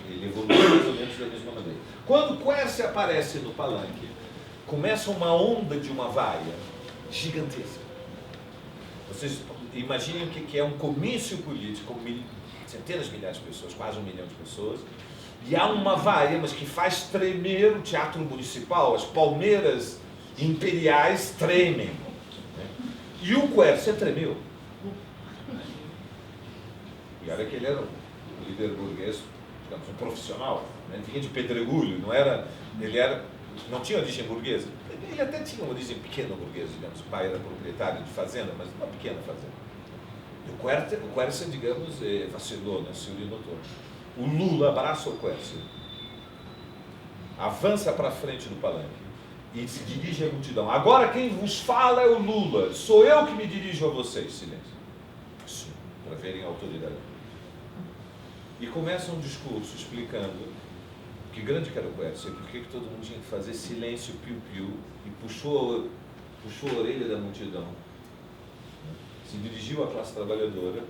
Ele evoluiu mais ou menos da mesma maneira. Quando Quércia aparece no palanque, começa uma onda de uma vaia gigantesca. Vocês imaginem o que é um comício político com centenas de milhares de pessoas, quase 1 milhão de pessoas, e há uma vaia, mas que faz tremer o teatro municipal, as palmeiras imperiais tremem. Né? E o Quércia tremeu. E olha que ele era um líder burguês, digamos, um profissional, né? Vinha de Pedregulho, não tinha origem burguesa. Ele até tinha uma origem pequena burguesa, digamos, o pai era proprietário de fazenda, mas uma pequena fazenda. E o Quércia, digamos, vacilou, né? Se urinou todo. O Lula abraça o Quércia, avança para frente do palanque e se dirige à multidão. Agora quem vos fala é o Lula, sou eu que me dirijo a vocês. Silêncio. Sim, para verem a autoridade. E começa um discurso explicando que grande que era o Quércia, por que todo mundo tinha que fazer silêncio piu-piu, e puxou a orelha da multidão, se dirigiu à classe trabalhadora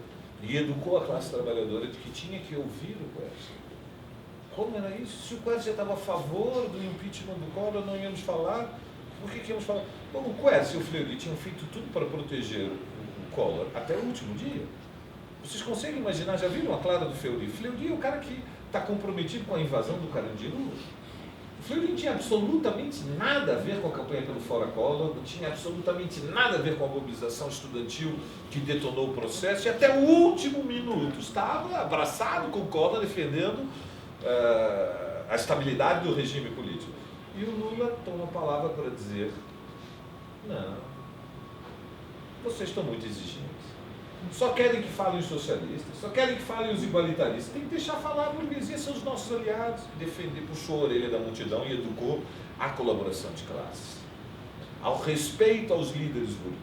e educou a classe trabalhadora de que tinha que ouvir o Quércia. Como era isso? Se o Quércia estava a favor do impeachment do Collor, não íamos falar. Por que íamos falar? Bom, o Quércia e o Fleury tinham feito tudo para proteger o Collor até o último dia. Vocês conseguem imaginar, já viram a Clara do Fleury? Fleury é o cara que está comprometido com a invasão do Carandiru. O Fleury não tinha absolutamente nada a ver com a campanha pelo Fora Collor, não tinha absolutamente nada a ver com a mobilização estudantil que detonou o processo, e até o último minuto estava abraçado com o Collor, defendendo a estabilidade do regime político. E o Lula toma a palavra para dizer: não, vocês estão muito exigentes. Só querem que falem os socialistas, só querem que falem os igualitaristas. Tem que deixar falar a burguesia, são os nossos aliados. Puxou a orelha da multidão e educou a colaboração de classes, ao respeito aos líderes burgueses.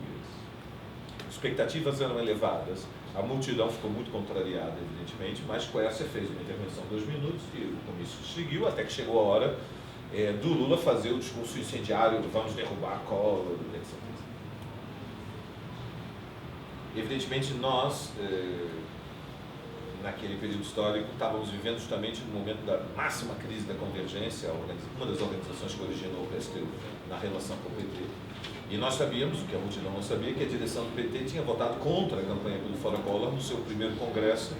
Expectativas eram elevadas, a multidão ficou muito contrariada, evidentemente, mas Quércia fez uma intervenção de 2 minutos e o comício seguiu, até que chegou a hora do Lula fazer o discurso incendiário: vamos derrubar a Collor, etc. Evidentemente, nós, naquele período histórico, estávamos vivendo justamente no momento da máxima crise da convergência, uma das organizações que originou o PSTU na relação com o PT. E nós sabíamos, o que a multidão não sabia, que a direção do PT tinha votado contra a campanha pelo Fora Collor no seu primeiro congresso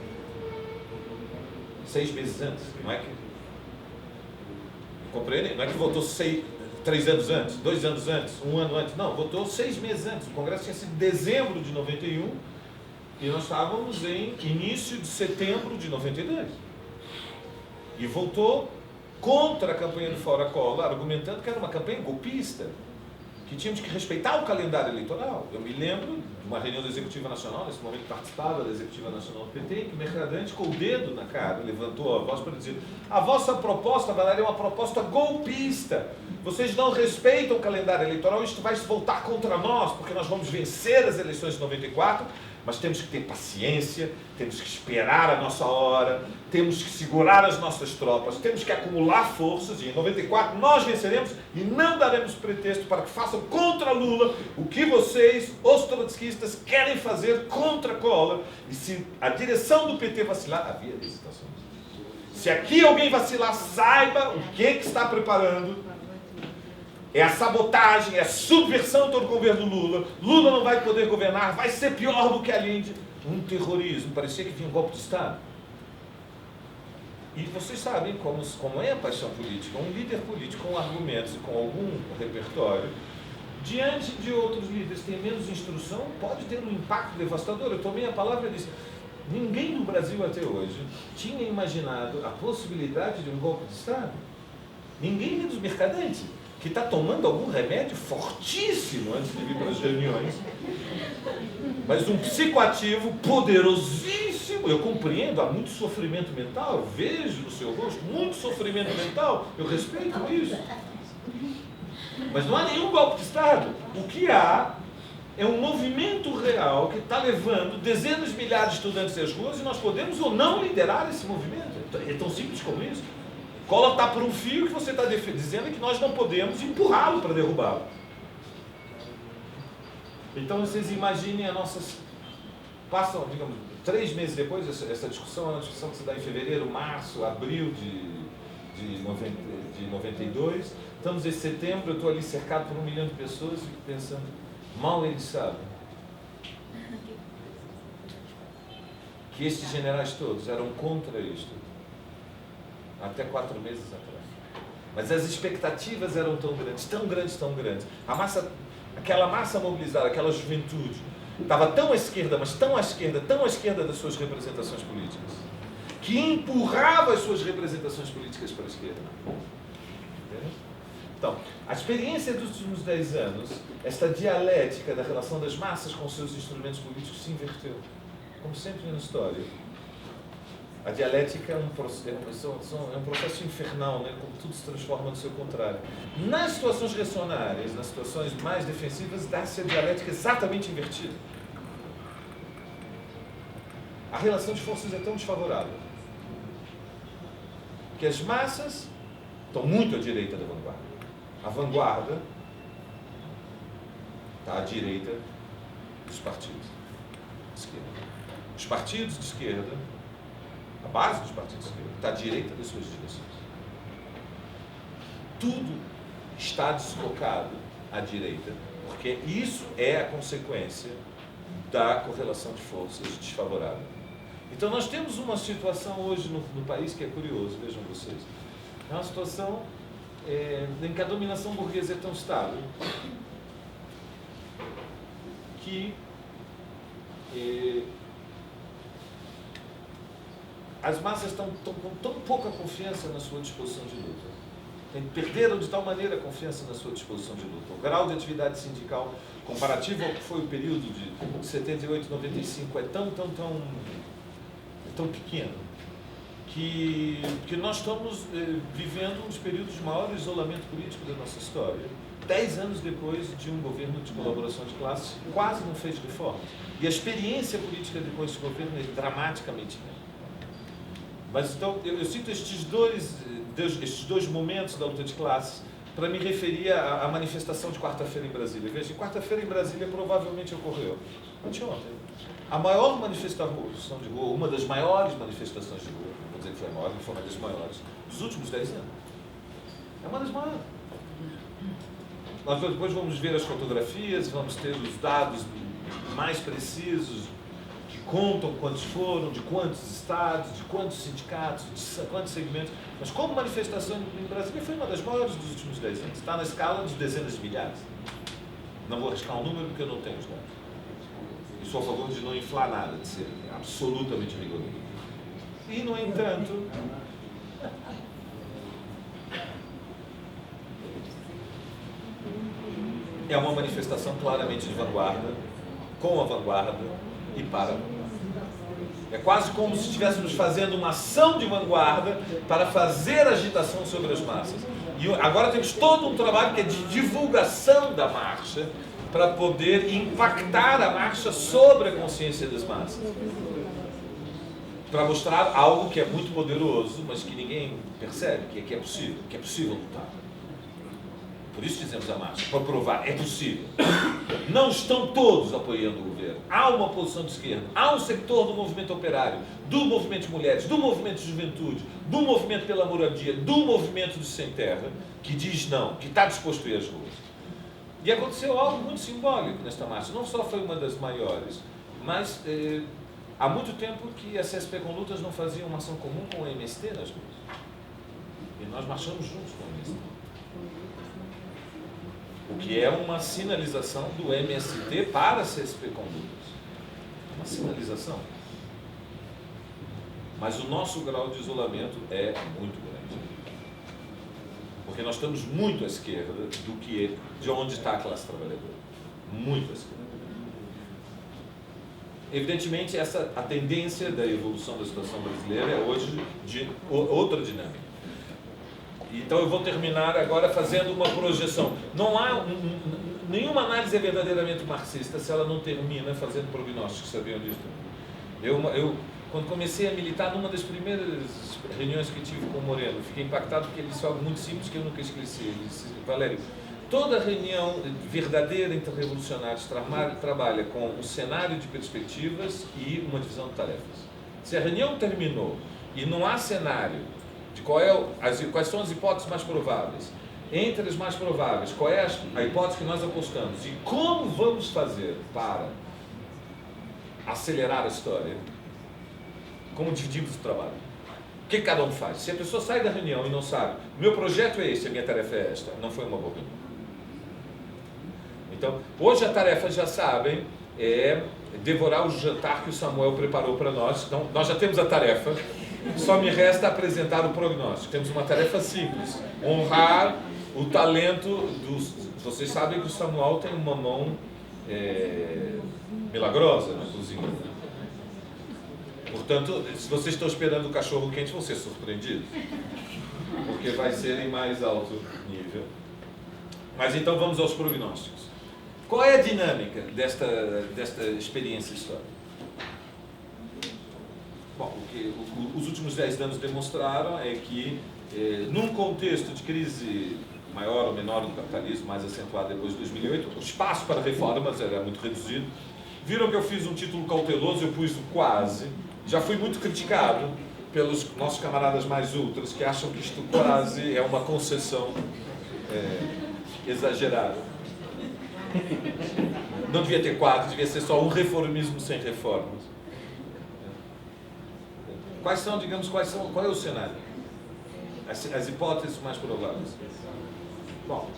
6 meses antes. Não é que... Compreendem? Não é que votou 3 anos antes, 2 anos antes, 1 ano antes. Não, votou 6 meses antes. O Congresso tinha sido em dezembro de 91 e nós estávamos em início de setembro de 92. E votou contra a campanha do Fora Collor, argumentando que era uma campanha golpista, que tínhamos que respeitar o calendário eleitoral. Eu me lembro de uma reunião da Executiva Nacional, nesse momento participava da Executiva Nacional do PT, em que o Mercadante, com o dedo na cara, levantou a voz para dizer: a vossa proposta, Valéria, é uma proposta golpista. Vocês não respeitam o calendário eleitoral, isto vai se voltar contra nós, porque nós vamos vencer as eleições de 94, mas temos que ter paciência, temos que esperar a nossa hora, temos que segurar as nossas tropas, temos que acumular forças, e em 94 nós venceremos e não daremos pretexto para que façam contra Lula o que vocês, os trotskistas, querem fazer contra Collor. E se a direção do PT vacilar, havia hesitações. Se aqui alguém vacilar, saiba o que está preparando. É a sabotagem, é a subversão do governo Lula. Lula não vai poder governar, vai ser pior do que a Allende. Um terrorismo, parecia que vinha um golpe de Estado. E vocês sabem como é a paixão política. Um líder político com argumentos e com algum repertório, diante de outros líderes que têm menos instrução, pode ter um impacto devastador. Eu tomei a palavra e disse: Ninguém no Brasil até hoje tinha imaginado a possibilidade de um golpe de Estado. Ninguém dos mercadantes, que está tomando algum remédio fortíssimo antes de vir para as reuniões. Mas um psicoativo poderosíssimo. Eu compreendo, há muito sofrimento mental, eu vejo no seu rosto muito sofrimento mental, eu respeito isso. Mas não há nenhum golpe de Estado. O que há é um movimento real que está levando dezenas de milhares de estudantes às ruas e nós podemos ou não liderar esse movimento. É tão simples como isso. Collor está por um fio que você está dizendo que nós não podemos empurrá-lo para derrubá-lo. Então vocês imaginem a nossa... Passam, digamos, 3 meses depois, essa discussão é uma discussão que se dá em fevereiro, março, abril de 92. Estamos em setembro, eu estou ali cercado por 1 milhão de pessoas e fico pensando, mal eles sabem que estes generais todos eram contra isto até 4 meses atrás. Mas as expectativas eram tão grandes, tão grandes, tão grandes. Aquela massa mobilizada, aquela juventude, estava tão à esquerda, mas tão à esquerda das suas representações políticas, que empurrava as suas representações políticas para a esquerda. Entende? Então, a experiência dos últimos 10 anos, esta dialética da relação das massas com os seus instrumentos políticos se inverteu. Como sempre na história. A dialética é um processo infernal, né? Como tudo se transforma no seu contrário. Nas situações reacionárias, nas situações mais defensivas, dá-se a dialética exatamente invertida. A relação de forças é tão desfavorável que as massas estão muito à direita da vanguarda. A vanguarda está à direita dos partidos de esquerda. Os partidos de esquerda, a base dos partidos de esquerda, está à direita das suas direções. Tudo está deslocado à direita, porque isso é a consequência da correlação de forças desfavorável. Então nós temos uma situação hoje no país que é curioso, vejam vocês. É uma situação em que a dominação burguesa é tão estável que as massas estão com tão pouca confiança na sua disposição de luta. Perderam de tal maneira a confiança na sua disposição de luta. O grau de atividade sindical comparativo ao que foi o período de 78, 95 é tão pequeno que nós estamos vivendo um dos períodos de maior isolamento político da nossa história. 10 anos depois de um governo de colaboração de classes que quase não fez reformas. E a experiência política depois desse governo é dramaticamente grande. Mas então, eu cito estes dois momentos da luta de classes para me referir à manifestação de quarta-feira em Brasília. Veja, quarta-feira em Brasília provavelmente ocorreu anteontem. A maior manifestação de rua, uma das maiores manifestações de rua, não vou dizer que foi a maior, foi uma das maiores, dos últimos 10 anos. É uma das maiores. Nós depois vamos ver as fotografias, vamos ter os dados mais precisos, que contam quantos foram, de quantos estados, de quantos sindicatos, de quantos segmentos. Mas como manifestação em Brasília foi uma das maiores dos últimos 10 anos. Está na escala de dezenas de milhares. Não vou arriscar um número porque eu não tenho os dados. E sou a favor de não inflar nada, de ser absolutamente rigoroso. E, no entanto, é uma manifestação claramente de vanguarda, com a vanguarda e para a vanguarda. É quase como se estivéssemos fazendo uma ação de vanguarda para fazer agitação sobre as massas. E agora temos todo um trabalho que é de divulgação da marcha para poder impactar a marcha sobre a consciência das massas. Para mostrar algo que é muito poderoso, mas que ninguém percebe, que é possível lutar. Por isso dizemos a marcha, para provar, é possível. Não estão todos apoiando o governo. Há uma oposição de esquerda, há um setor do movimento operário, do movimento de mulheres, do movimento de juventude, do movimento pela moradia, do movimento dos sem terra, que diz não, que está disposto a ir às ruas. E aconteceu algo muito simbólico nesta marcha. Não só foi uma das maiores, mas há muito tempo que a CSP com Lutas não fazia uma ação comum com o MST nas ruas. E nós marchamos juntos com o MST. O que é uma sinalização do MST para a CSP com Lutas. Uma sinalização. Mas o nosso grau de isolamento é muito grande. Porque nós estamos muito à esquerda de onde está a classe trabalhadora. Muito à esquerda. Evidentemente, a tendência da evolução da situação brasileira é hoje de outra dinâmica. Então eu vou terminar agora fazendo uma projeção. Não há nenhuma análise é verdadeiramente marxista se ela não termina fazendo prognósticos, sabiam disso? Eu, quando comecei a militar, numa das primeiras reuniões que tive com o Moreno, fiquei impactado porque ele disse algo muito simples que eu nunca esqueci. Ele disse: Valério, toda reunião verdadeira entre revolucionários trabalha com um cenário de perspectivas e uma divisão de tarefas. Se a reunião terminou e não há cenário de quais são as hipóteses mais prováveis, entre as mais prováveis, qual é a hipótese que nós apostamos e como vamos fazer para acelerar a história, como dividimos o trabalho, o que cada um faz. Se a pessoa sai da reunião e não sabe, meu projeto é esse, a minha tarefa é esta, não foi uma boa reunião. Então, hoje a tarefa, já sabem, é devorar o jantar que o Samuel preparou para nós. Então, nós já temos a tarefa, só me resta apresentar o prognóstico. Temos uma tarefa simples: honrar o talento dos... Vocês sabem que o Samuel tem uma mão milagrosa na cozinha. Portanto, se vocês estão esperando o cachorro quente, vão ser surpreendidos, porque vai ser em mais alto nível. Mas então vamos aos prognósticos. Qual é a dinâmica desta experiência histórica? Bom, o que os últimos 10 anos demonstraram é que, num contexto de crise maior ou menor do capitalismo, mais acentuado depois de 2008, o espaço para reformas era muito reduzido. Viram que eu fiz um título cauteloso, eu pus o quase. Já fui muito criticado pelos nossos camaradas mais ultras, que acham que isto quase é uma concessão exagerada. Não devia ter quatro, devia ser só um reformismo sem reformas. Qual é o cenário? As hipóteses mais prováveis. Bom,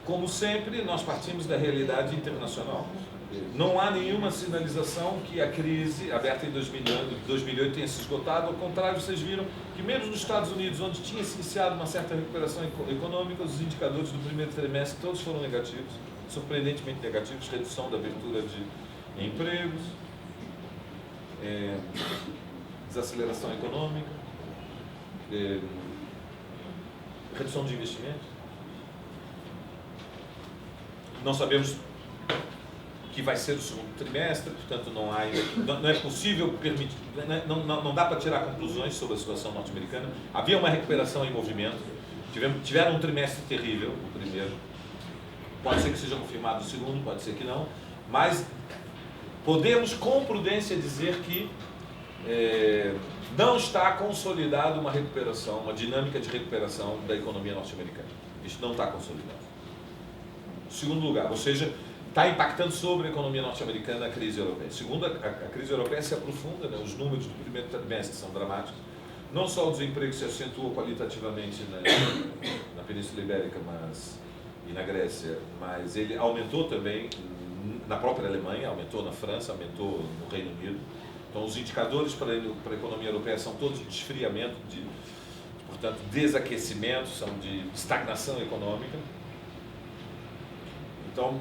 como sempre, nós partimos da realidade internacional. Não há nenhuma sinalização que a crise aberta em 2008 tenha se esgotado. Ao contrário, vocês viram que mesmo nos Estados Unidos, onde tinha se iniciado uma certa recuperação econômica, os indicadores do primeiro trimestre todos foram negativos, surpreendentemente negativos: redução da abertura de empregos, desaceleração econômica, redução de investimentos. Não sabemos que vai ser o segundo trimestre, portanto não é possível permitir, não dá para tirar conclusões sobre a situação norte-americana. Havia uma recuperação em movimento, tiveram um trimestre terrível, o primeiro, pode ser que seja confirmado o segundo, pode ser que não, mas podemos com prudência dizer que não está consolidada uma recuperação, uma dinâmica de recuperação da economia norte-americana. Isso não está consolidado. Segundo lugar, ou seja, está impactando sobre a economia norte-americana a crise europeia. Segundo, a crise europeia se aprofunda, né? Os números do primeiro trimestre são dramáticos. Não só o desemprego se acentuou qualitativamente na Península Ibérica e na Grécia, mas ele aumentou também na própria Alemanha, aumentou na França, aumentou no Reino Unido. Então, os indicadores para a economia europeia são todos de esfriamento, portanto, desaquecimento, são de estagnação econômica. Então,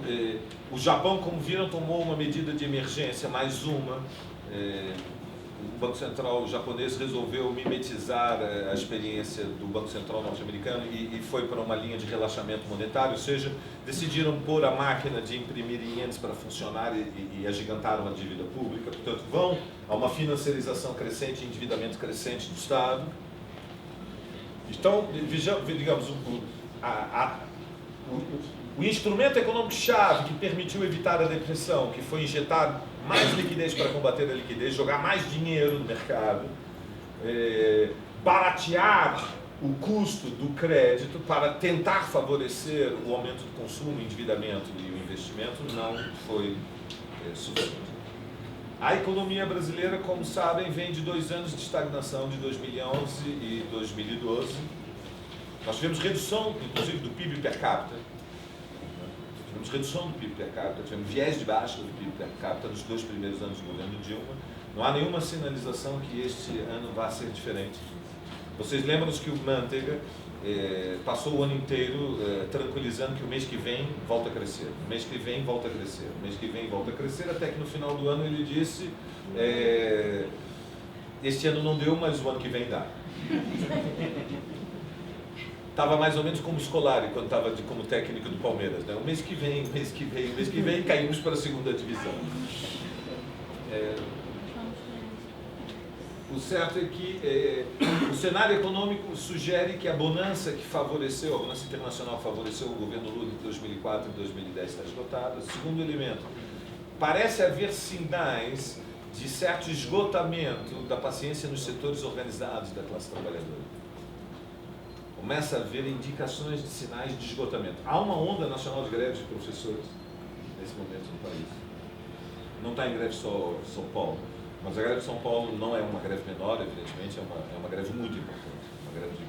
o Japão, como viram, tomou uma medida de emergência, mais uma. O Banco Central japonês resolveu mimetizar a experiência do Banco Central norte-americano e foi para uma linha de relaxamento monetário, ou seja, decidiram pôr a máquina de imprimir ienes para funcionar e agigantaram a dívida pública. Portanto, vão a uma financiarização crescente, endividamento crescente do Estado. Então, digamos, o instrumento econômico-chave que permitiu evitar a depressão, que foi injetar mais liquidez para combater a liquidez, jogar mais dinheiro no mercado, baratear o custo do crédito para tentar favorecer o aumento do consumo, o endividamento e o investimento, não foi suficiente. A economia brasileira, como sabem, vem de 2 anos de estagnação, de 2011 e 2012. Nós tivemos redução, inclusive, do PIB per capita. Tivemos redução do PIB per capita, tivemos viés de baixa do PIB per capita nos 2 primeiros anos do governo Dilma. Não há nenhuma sinalização que este ano vá ser diferente. Vocês lembram-se que o Manteiga passou o ano inteiro tranquilizando que o mês que vem volta a crescer, o mês que vem volta a crescer, o mês que vem volta a crescer, até que no final do ano ele disse este ano não deu, mas o ano que vem dá. Estava mais ou menos como o Scolari, quando estava como técnico do Palmeiras, né? O mês que vem, caímos para a segunda divisão. O certo é que o cenário econômico sugere que a bonança que favoreceu, a bonança internacional que favoreceu o governo Lula em 2004 e 2010 está esgotada. Segundo elemento, parece haver sinais de certo esgotamento da paciência nos setores organizados da classe trabalhadora. Começa a haver indicações de sinais de esgotamento. Há uma onda nacional de greves de professores nesse momento no país. Não está em greve só São Paulo, mas a greve de São Paulo não é uma greve menor, evidentemente, é uma greve muito importante. Uma greve de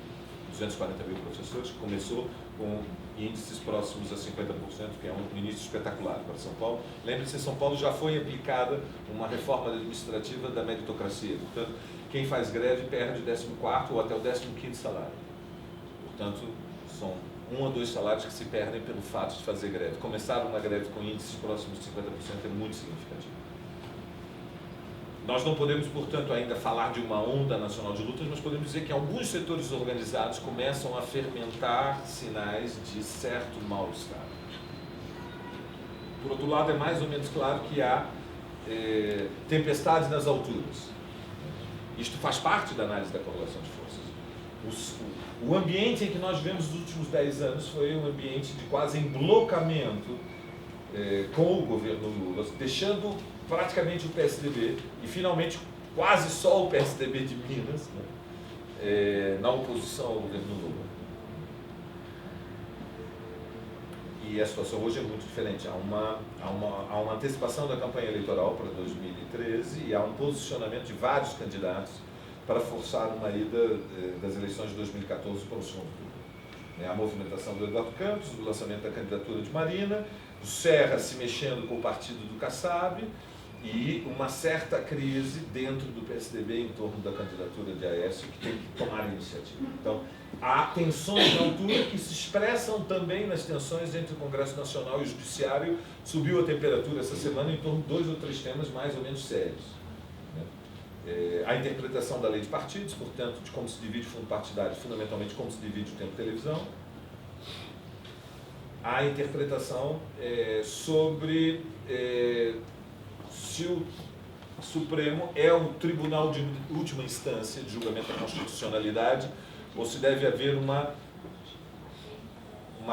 240 mil professores que começou com índices próximos a 50%, que é um início espetacular para São Paulo. Lembre-se, em São Paulo já foi aplicada uma reforma administrativa da meritocracia. Portanto, quem faz greve perde o 14º ou até o 15º salário. Portanto, são 1 ou 2 salários que se perdem pelo fato de fazer greve. Começar uma greve com índices próximos de 50% é muito significativo. Nós não podemos, portanto, ainda falar de uma onda nacional de lutas, mas podemos dizer que alguns setores organizados começam a fermentar sinais de certo mal-estar. Por outro lado, é mais ou menos claro que há tempestades nas alturas. Isto faz parte da análise da correlação de forças. O ambiente em que nós vivemos nos últimos 10 anos foi um ambiente de quase emblocamento com o governo Lula, deixando praticamente o PSDB e finalmente quase só o PSDB de Minas, né, na oposição ao governo Lula. E a situação hoje é muito diferente. Há uma antecipação da campanha eleitoral para 2013 e há um posicionamento de vários candidatos para forçar uma ida das eleições de 2014 para o segundo turno. A movimentação do Eduardo Campos, o lançamento da candidatura de Marina, o Serra se mexendo com o partido do Kassab e uma certa crise dentro do PSDB em torno da candidatura de Aécio, que tem que tomar iniciativa. Então, há tensões na altura que se expressam também nas tensões entre o Congresso Nacional e o Judiciário. Subiu a temperatura essa semana em torno de 2 ou 3 temas mais ou menos sérios. A interpretação da lei de partidos, portanto, de como se divide o fundo partidário, fundamentalmente como se divide o tempo de televisão. A interpretação sobre se o Supremo é o tribunal de última instância de julgamento da constitucionalidade ou se deve haver uma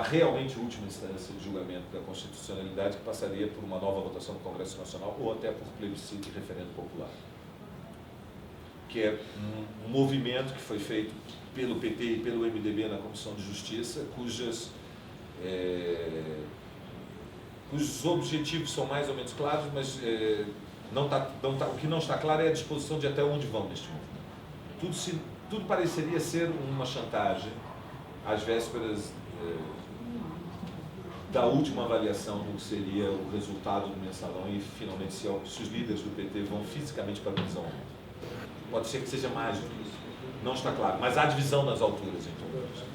realmente última instância de julgamento da constitucionalidade que passaria por uma nova votação do Congresso Nacional ou até por plebiscito e referendo popular. Que é um movimento que foi feito pelo PT e pelo MDB na Comissão de Justiça, cujos objetivos são mais ou menos claros, mas o que não está claro é a disposição de até onde vão neste movimento. Tudo pareceria ser uma chantagem às vésperas da última avaliação do que seria o resultado do mensalão e, finalmente, se os líderes do PT vão fisicamente para a prisão. Pode ser que seja mais do que isso. Não está claro. Mas há divisão nas alturas em torno disso.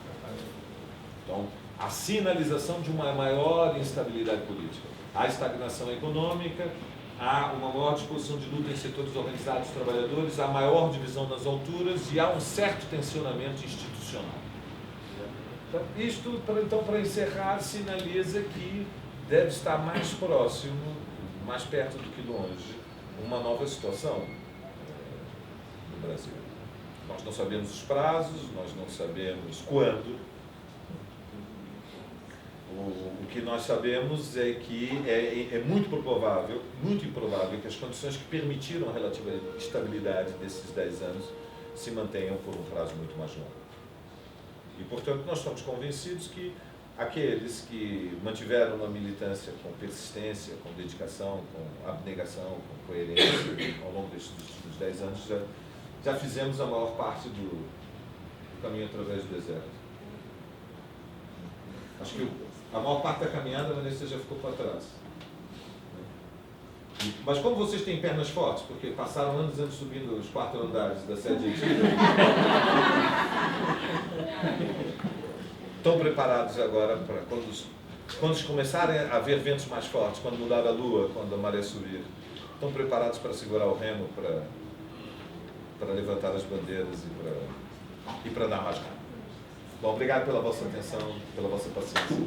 Então, a sinalização de uma maior instabilidade política. Há estagnação econômica, há uma maior disposição de luta em setores organizados dos trabalhadores, há maior divisão nas alturas e há um certo tensionamento institucional. Isto, então, para encerrar, sinaliza que deve estar mais próximo, mais perto do que longe, uma nova situação no Brasil. Nós não sabemos os prazos, nós não sabemos quando. O que nós sabemos é que é muito improvável que as condições que permitiram a relativa estabilidade desses 10 anos se mantenham por um prazo muito mais longo. E, portanto, nós estamos convencidos que aqueles que mantiveram uma militância com persistência, com dedicação, com abnegação, com coerência ao longo destes últimos 10 anos, já fizemos a maior parte do caminho através do deserto. Acho que a maior parte da caminhada, Vanessa, já ficou para trás. Mas como vocês têm pernas fortes, porque passaram anos subindo os 4 andares da sede antiga, estão preparados agora para quando começarem a haver ventos mais fortes, quando mudar a lua, quando a maré subir, estão preparados para segurar o remo, para levantar as bandeiras e para dar mais calma. Bom, obrigado pela vossa atenção, pela vossa paciência.